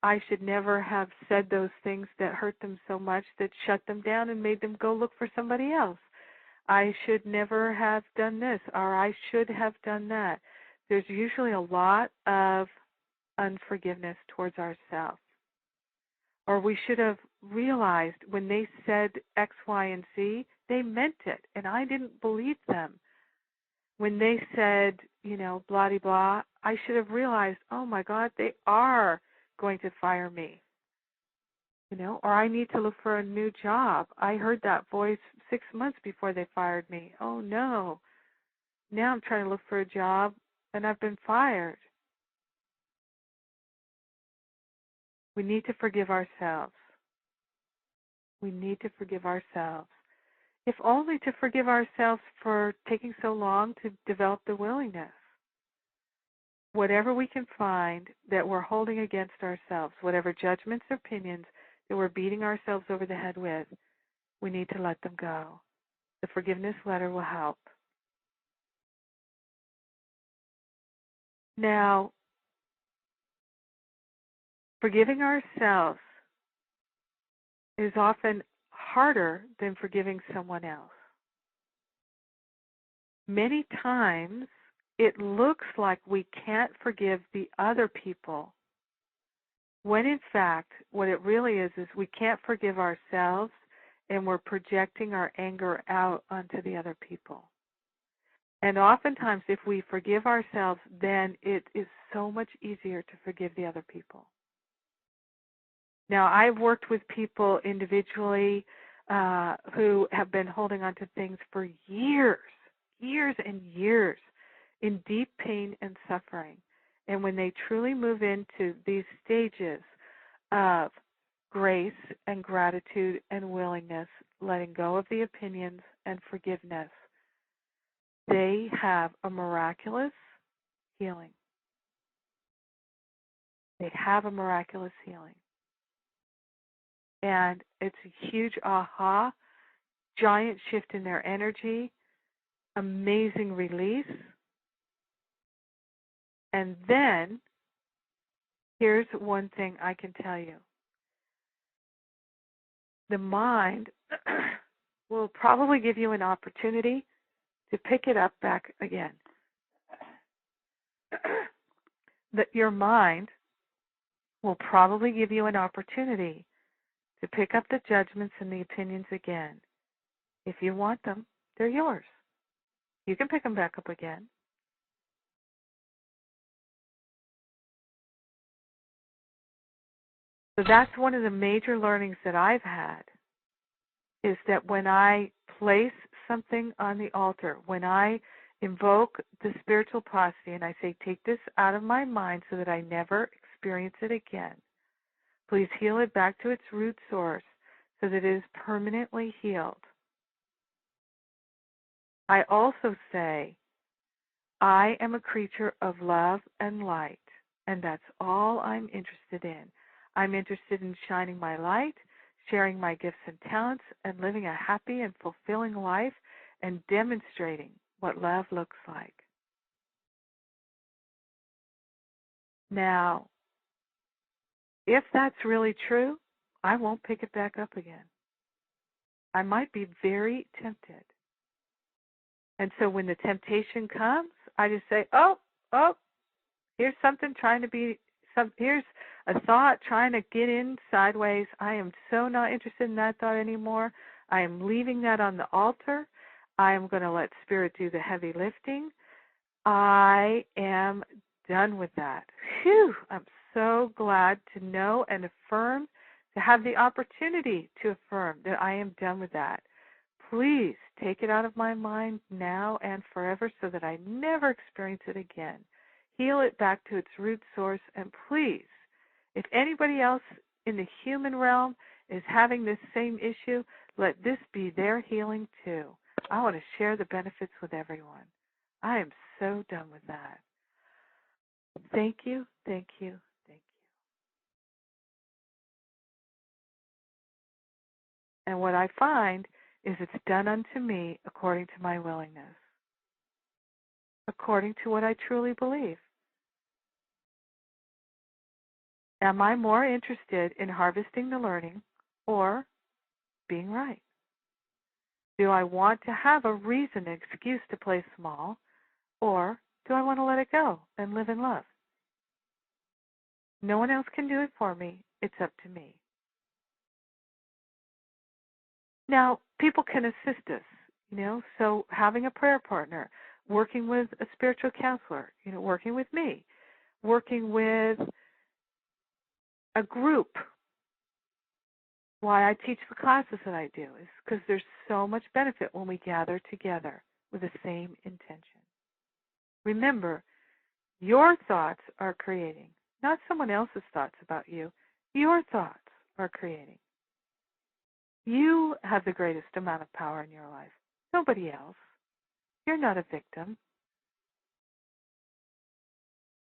I should never have said those things that hurt them so much that shut them down and made them go look for somebody else. I should never have done this, or I should have done that. There's usually a lot of unforgiveness towards ourselves. Or we should have realized when they said X, Y, and Z, they meant it, and I didn't believe them. When they said, blah-de-blah, I should have realized, oh, my God, they are going to fire me. Or I need to look for a new job. I heard that voice 6 months before they fired me. Oh, no. Now I'm trying to look for a job, and I've been fired. We need to forgive ourselves. We need to forgive ourselves. If only to forgive ourselves for taking so long to develop the willingness. Whatever we can find that we're holding against ourselves, whatever judgments or opinions that we're beating ourselves over the head with, we need to let them go. The forgiveness letter will help. Now, forgiving ourselves is often harder than forgiving someone else. Many times, it looks like we can't forgive the other people, when in fact, what it really is we can't forgive ourselves, and we're projecting our anger out onto the other people. And oftentimes, if we forgive ourselves, then it is so much easier to forgive the other people. Now, I've worked with people individually who have been holding on to things for years and years, in deep pain and suffering. And when they truly move into these stages of grace and gratitude and willingness, letting go of the opinions and forgiveness, they have a miraculous healing. They have a miraculous healing. And it's a huge aha, giant shift in their energy, amazing release. And then, here's one thing I can tell you. The mind will probably give you an opportunity to pick it up back again. That your mind will probably give you an opportunity to pick up the judgments and the opinions again. If you want them, they're yours. You can pick them back up again. So that's one of the major learnings that I've had, is that when I place something on the altar, when I invoke the spiritual prosody and I say, take this out of my mind so that I never experience it again. Please heal it back to its root source so that it is permanently healed. I also say, I am a creature of love and light, and that's all I'm interested in. I'm interested in shining my light, sharing my gifts and talents, and living a happy and fulfilling life and demonstrating what love looks like. Now, if that's really true, I won't pick it back up again. I might be very tempted. And so when the temptation comes, I just say, oh, here's something trying to be, here's a thought trying to get in sideways. I am so not interested in that thought anymore. I am leaving that on the altar. I am going to let Spirit do the heavy lifting. I am done with that. Phew, I'm so glad to know and affirm to have the opportunity to affirm that I am done with that. Please take it out of my mind now and forever so that I never experience it again. Heal it back to its root source, and please, if anybody else in the human realm is having this same issue, let this be their healing too. I want to share the benefits with everyone. I am so done with that. Thank you, thank you, thank you. And what I find is it's done unto me according to my willingness, according to what I truly believe. Am I more interested in harvesting the learning or being right? Do I want to have a reason, an excuse to play small, or do I want to let it go and live in love? No one else can do it for me. It's up to me. Now, people can assist us, so having a prayer partner, working with a spiritual counselor, working with me, working with a group. Why I teach the classes that I do is because there's so much benefit when we gather together with the same intention. Remember, your thoughts are creating, not someone else's thoughts about you. Your thoughts are creating. You have the greatest amount of power in your life. Nobody else. You're not a victim.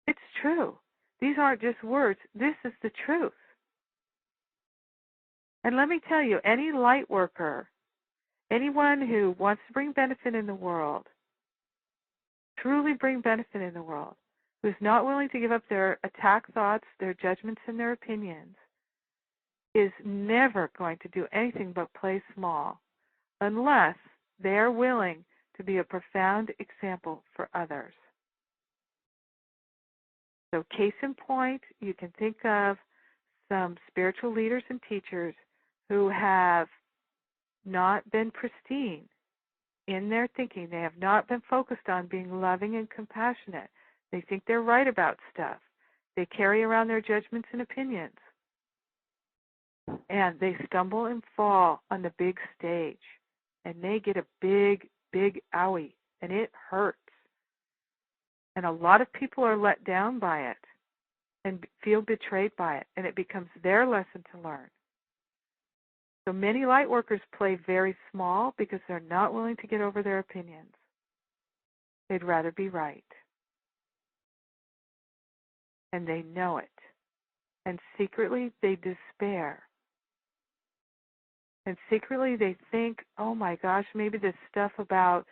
It's true. These aren't just words. This is the truth. And let me tell you, any light worker, anyone who wants to bring benefit in the world, truly bring benefit in the world, who's not willing to give up their attack thoughts, their judgments, and their opinions, is never going to do anything but play small unless they're willing to be a profound example for others. So case in point, you can think of some spiritual leaders and teachers who have not been pristine in their thinking. They have not been focused on being loving and compassionate. They think they're right about stuff. They carry around their judgments and opinions. And they stumble and fall on the big stage. And they get a big, big owie. And it hurts. And a lot of people are let down by it and feel betrayed by it. And it becomes their lesson to learn. So many light workers play very small because they're not willing to get over their opinions. They'd rather be right. And they know it. And secretly they despair. And secretly they think, oh my gosh, maybe this stuff about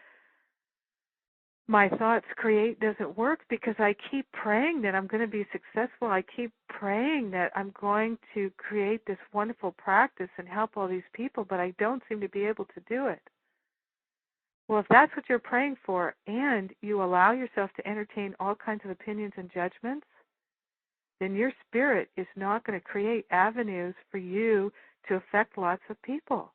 my thoughts create doesn't work because I keep praying that I'm going to be successful. I keep praying that I'm going to create this wonderful practice and help all these people, but I don't seem to be able to do it. Well, if that's what you're praying for and you allow yourself to entertain all kinds of opinions and judgments, then your spirit is not going to create avenues for you to affect lots of people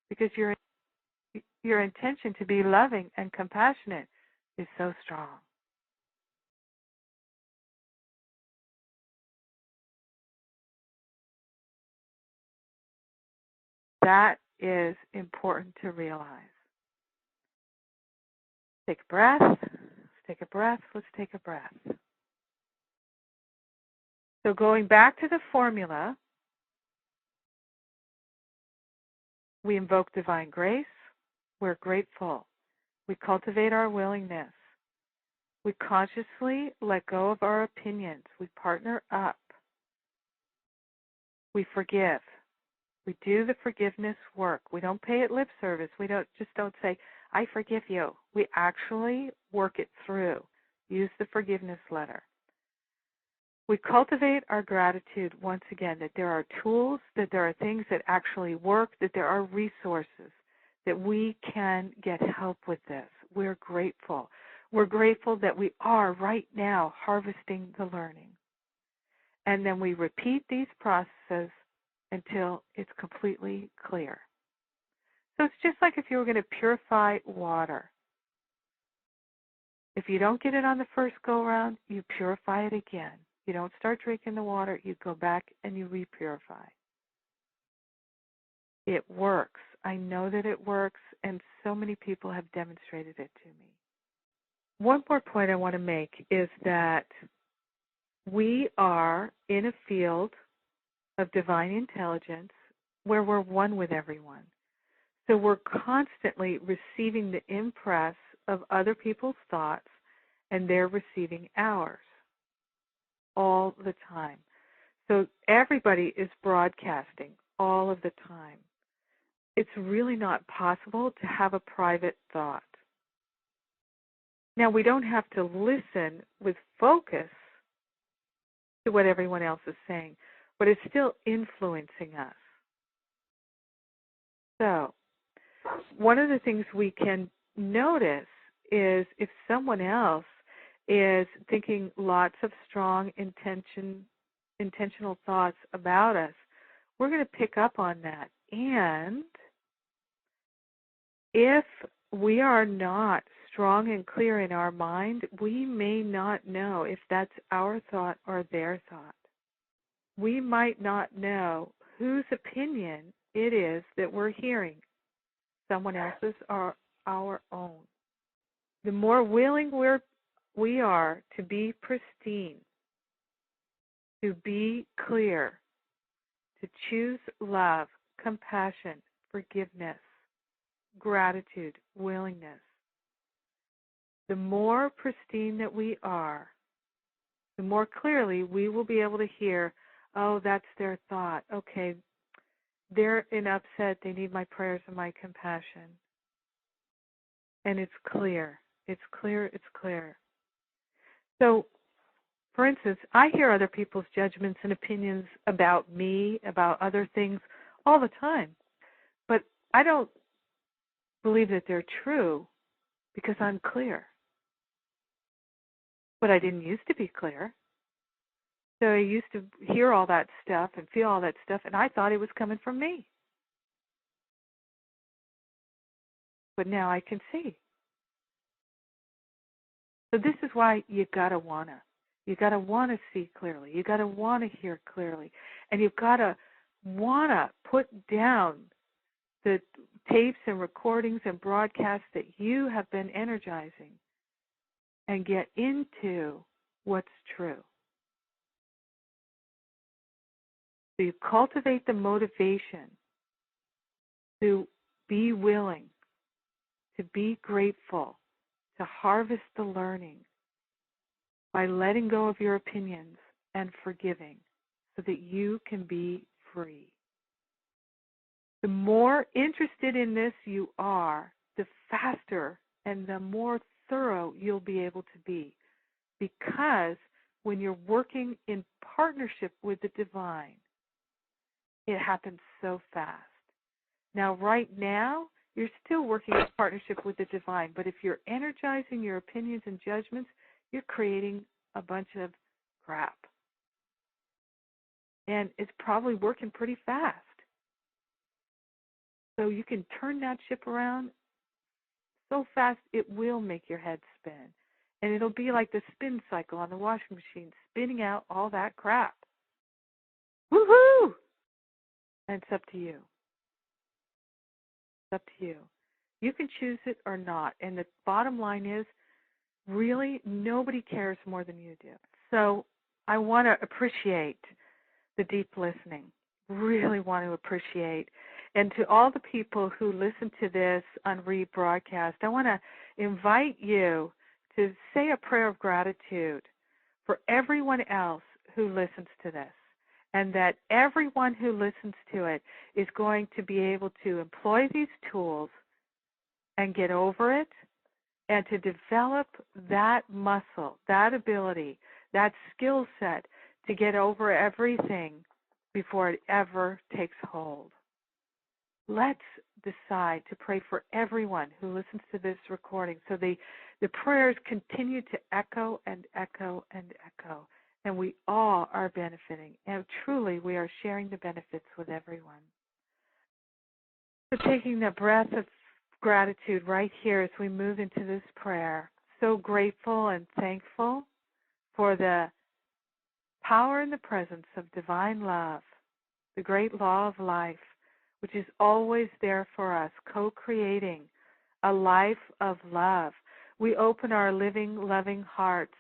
because your intention to be loving and compassionate is so strong. That is important to realize. Take a breath. Let's take a breath. Let's take a breath. So going back to the formula, we invoke divine grace. We're grateful. We cultivate our willingness. We consciously let go of our opinions. We partner up. We forgive. We do the forgiveness work. We don't pay it lip service. We don't say, I forgive you. We actually work it through. Use the forgiveness letter. We cultivate our gratitude once again, that there are tools, that there are things that actually work, that there are resources, that we can get help with this. We're grateful. We're grateful that we are right now harvesting the learning. And then we repeat these processes until it's completely clear. So it's just like if you were going to purify water. If you don't get it on the first go-round, you purify it again. You don't start drinking the water, you go back and you repurify. It works. I know that it works, and so many people have demonstrated it to me. One more point I want to make is that we are in a field of divine intelligence where we're one with everyone. So we're constantly receiving the impress of other people's thoughts, and they're receiving ours all the time. So everybody is broadcasting all of the time. It's really not possible to have a private thought. Now, we don't have to listen with focus to what everyone else is saying, but it's still influencing us. So, one of the things we can notice is if someone else is thinking lots of strong intentional thoughts about us, we're going to pick up on that. And if we are not strong and clear in our mind, we may not know if that's our thought or their thought. We might not know whose opinion it is that we're hearing, someone else's or our own. The more willing we are to be pristine, to be clear, to choose love, compassion, forgiveness, gratitude, willingness, the more pristine that we are, the more clearly we will be able to hear, oh, that's their thought. Okay, they're in upset. They need my prayers and my compassion. And it's clear. It's clear. It's clear. So, for instance, I hear other people's judgments and opinions about me, about other things all the time. But I don't believe that they're true because I'm clear. But I didn't used to be clear. So I used to hear all that stuff and feel all that stuff, and I thought it was coming from me. But now I can see. So this is why you gotta wanna. You gotta wanna see clearly. You gotta wanna hear clearly, and you've gotta wanna put down the tapes and recordings and broadcasts that you have been energizing, and get into what's true. So you cultivate the motivation to be willing, to be grateful, to harvest the learning by letting go of your opinions and forgiving so that you can be free. The more interested in this you are, the faster and the more thorough you'll be able to be. Because when you're working in partnership with the divine, it happens so fast. Now, right now, you're still working in partnership with the divine, but if you're energizing your opinions and judgments, you're creating a bunch of crap. And it's probably working pretty fast. So you can turn that ship around so fast it will make your head spin. And it'll be like the spin cycle on the washing machine, spinning out all that crap. Woohoo! And it's up to you. It's up to you. You can choose it or not. And the bottom line is, really, nobody cares more than you do. So I want to appreciate the deep listening. Really want to appreciate. And to all the people who listen to this on rebroadcast, I want to invite you to say a prayer of gratitude for everyone else who listens to this, and that everyone who listens to it is going to be able to employ these tools and get over it, and to develop that muscle, that ability, that skill set to get over everything before it ever takes hold. Let's decide to pray for everyone who listens to this recording so the prayers continue to echo and echo and echo, and we all are benefiting. And truly, we are sharing the benefits with everyone. So taking the breath of gratitude right here as we move into this prayer, so grateful and thankful for the power and the presence of divine love, the great law of life, which is always there for us, co-creating a life of love. We open our living, loving hearts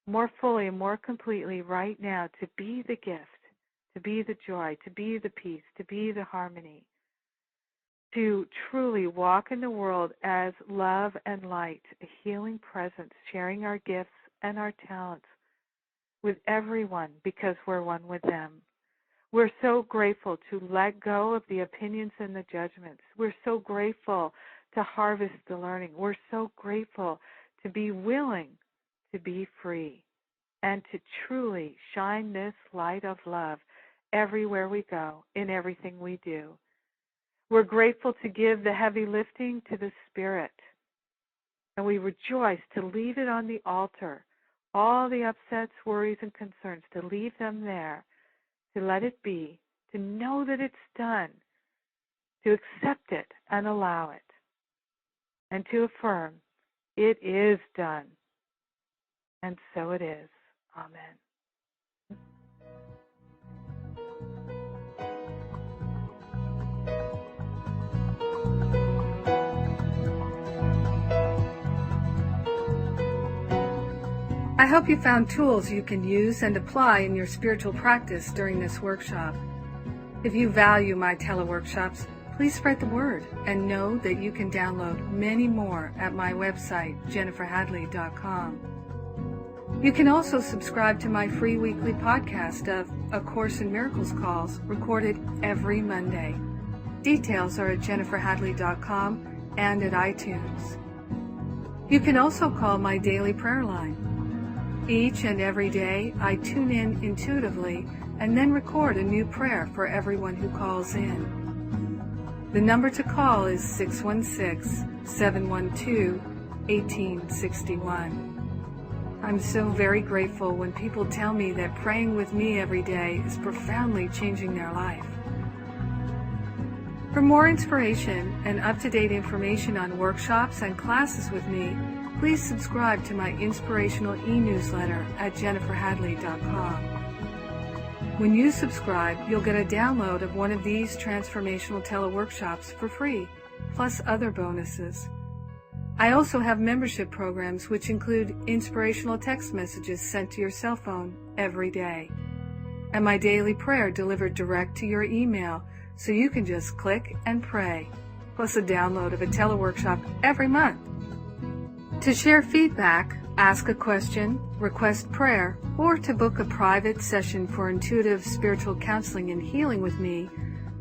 more fully and more completely right now to be the gift, to be the joy, to be the peace, to be the harmony, to truly walk in the world as love and light, a healing presence, sharing our gifts and our talents with everyone because we're one with them. We're so grateful to let go of the opinions and the judgments. We're so grateful to harvest the learning. We're so grateful to be willing to be free and to truly shine this light of love everywhere we go, in everything we do. We're grateful to give the heavy lifting to the Spirit, and we rejoice to leave it on the altar, all the upsets, worries, and concerns, to leave them there, to let it be, to know that it's done, to accept it and allow it, and to affirm, it is done. And so it is. Amen. I hope you found tools you can use and apply in your spiritual practice during this workshop. If you value my teleworkshops, please spread the word and know that you can download many more at my website, jenniferhadley.com. You can also subscribe to my free weekly podcast of A Course in Miracles calls recorded every Monday. Details are at jenniferhadley.com and at iTunes. You can also call my daily prayer line. Each and every day, I tune in intuitively and then record a new prayer for everyone who calls in. The number to call is 616-712-1861. I'm so very grateful when people tell me that praying with me every day is profoundly changing their life. For more inspiration and up-to-date information on workshops and classes with me, please subscribe to my inspirational e-newsletter at jenniferhadley.com. When you subscribe, you'll get a download of one of these transformational teleworkshops for free, plus other bonuses. I also have membership programs which include inspirational text messages sent to your cell phone every day, and my daily prayer delivered direct to your email so you can just click and pray, plus a download of a teleworkshop every month. To share feedback, ask a question, request prayer, or to book a private session for intuitive spiritual counseling and healing with me,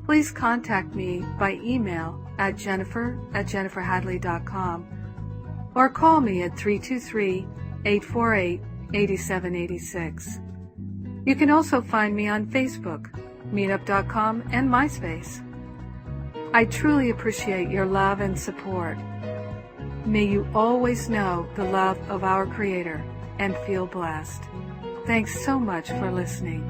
please contact me by email at jennifer@jenniferhadley.com or call me at 323-848-8786. You can also find me on Facebook, meetup.com, and MySpace. I truly appreciate your love and support. May you always know the love of our Creator and feel blessed. Thanks so much for listening.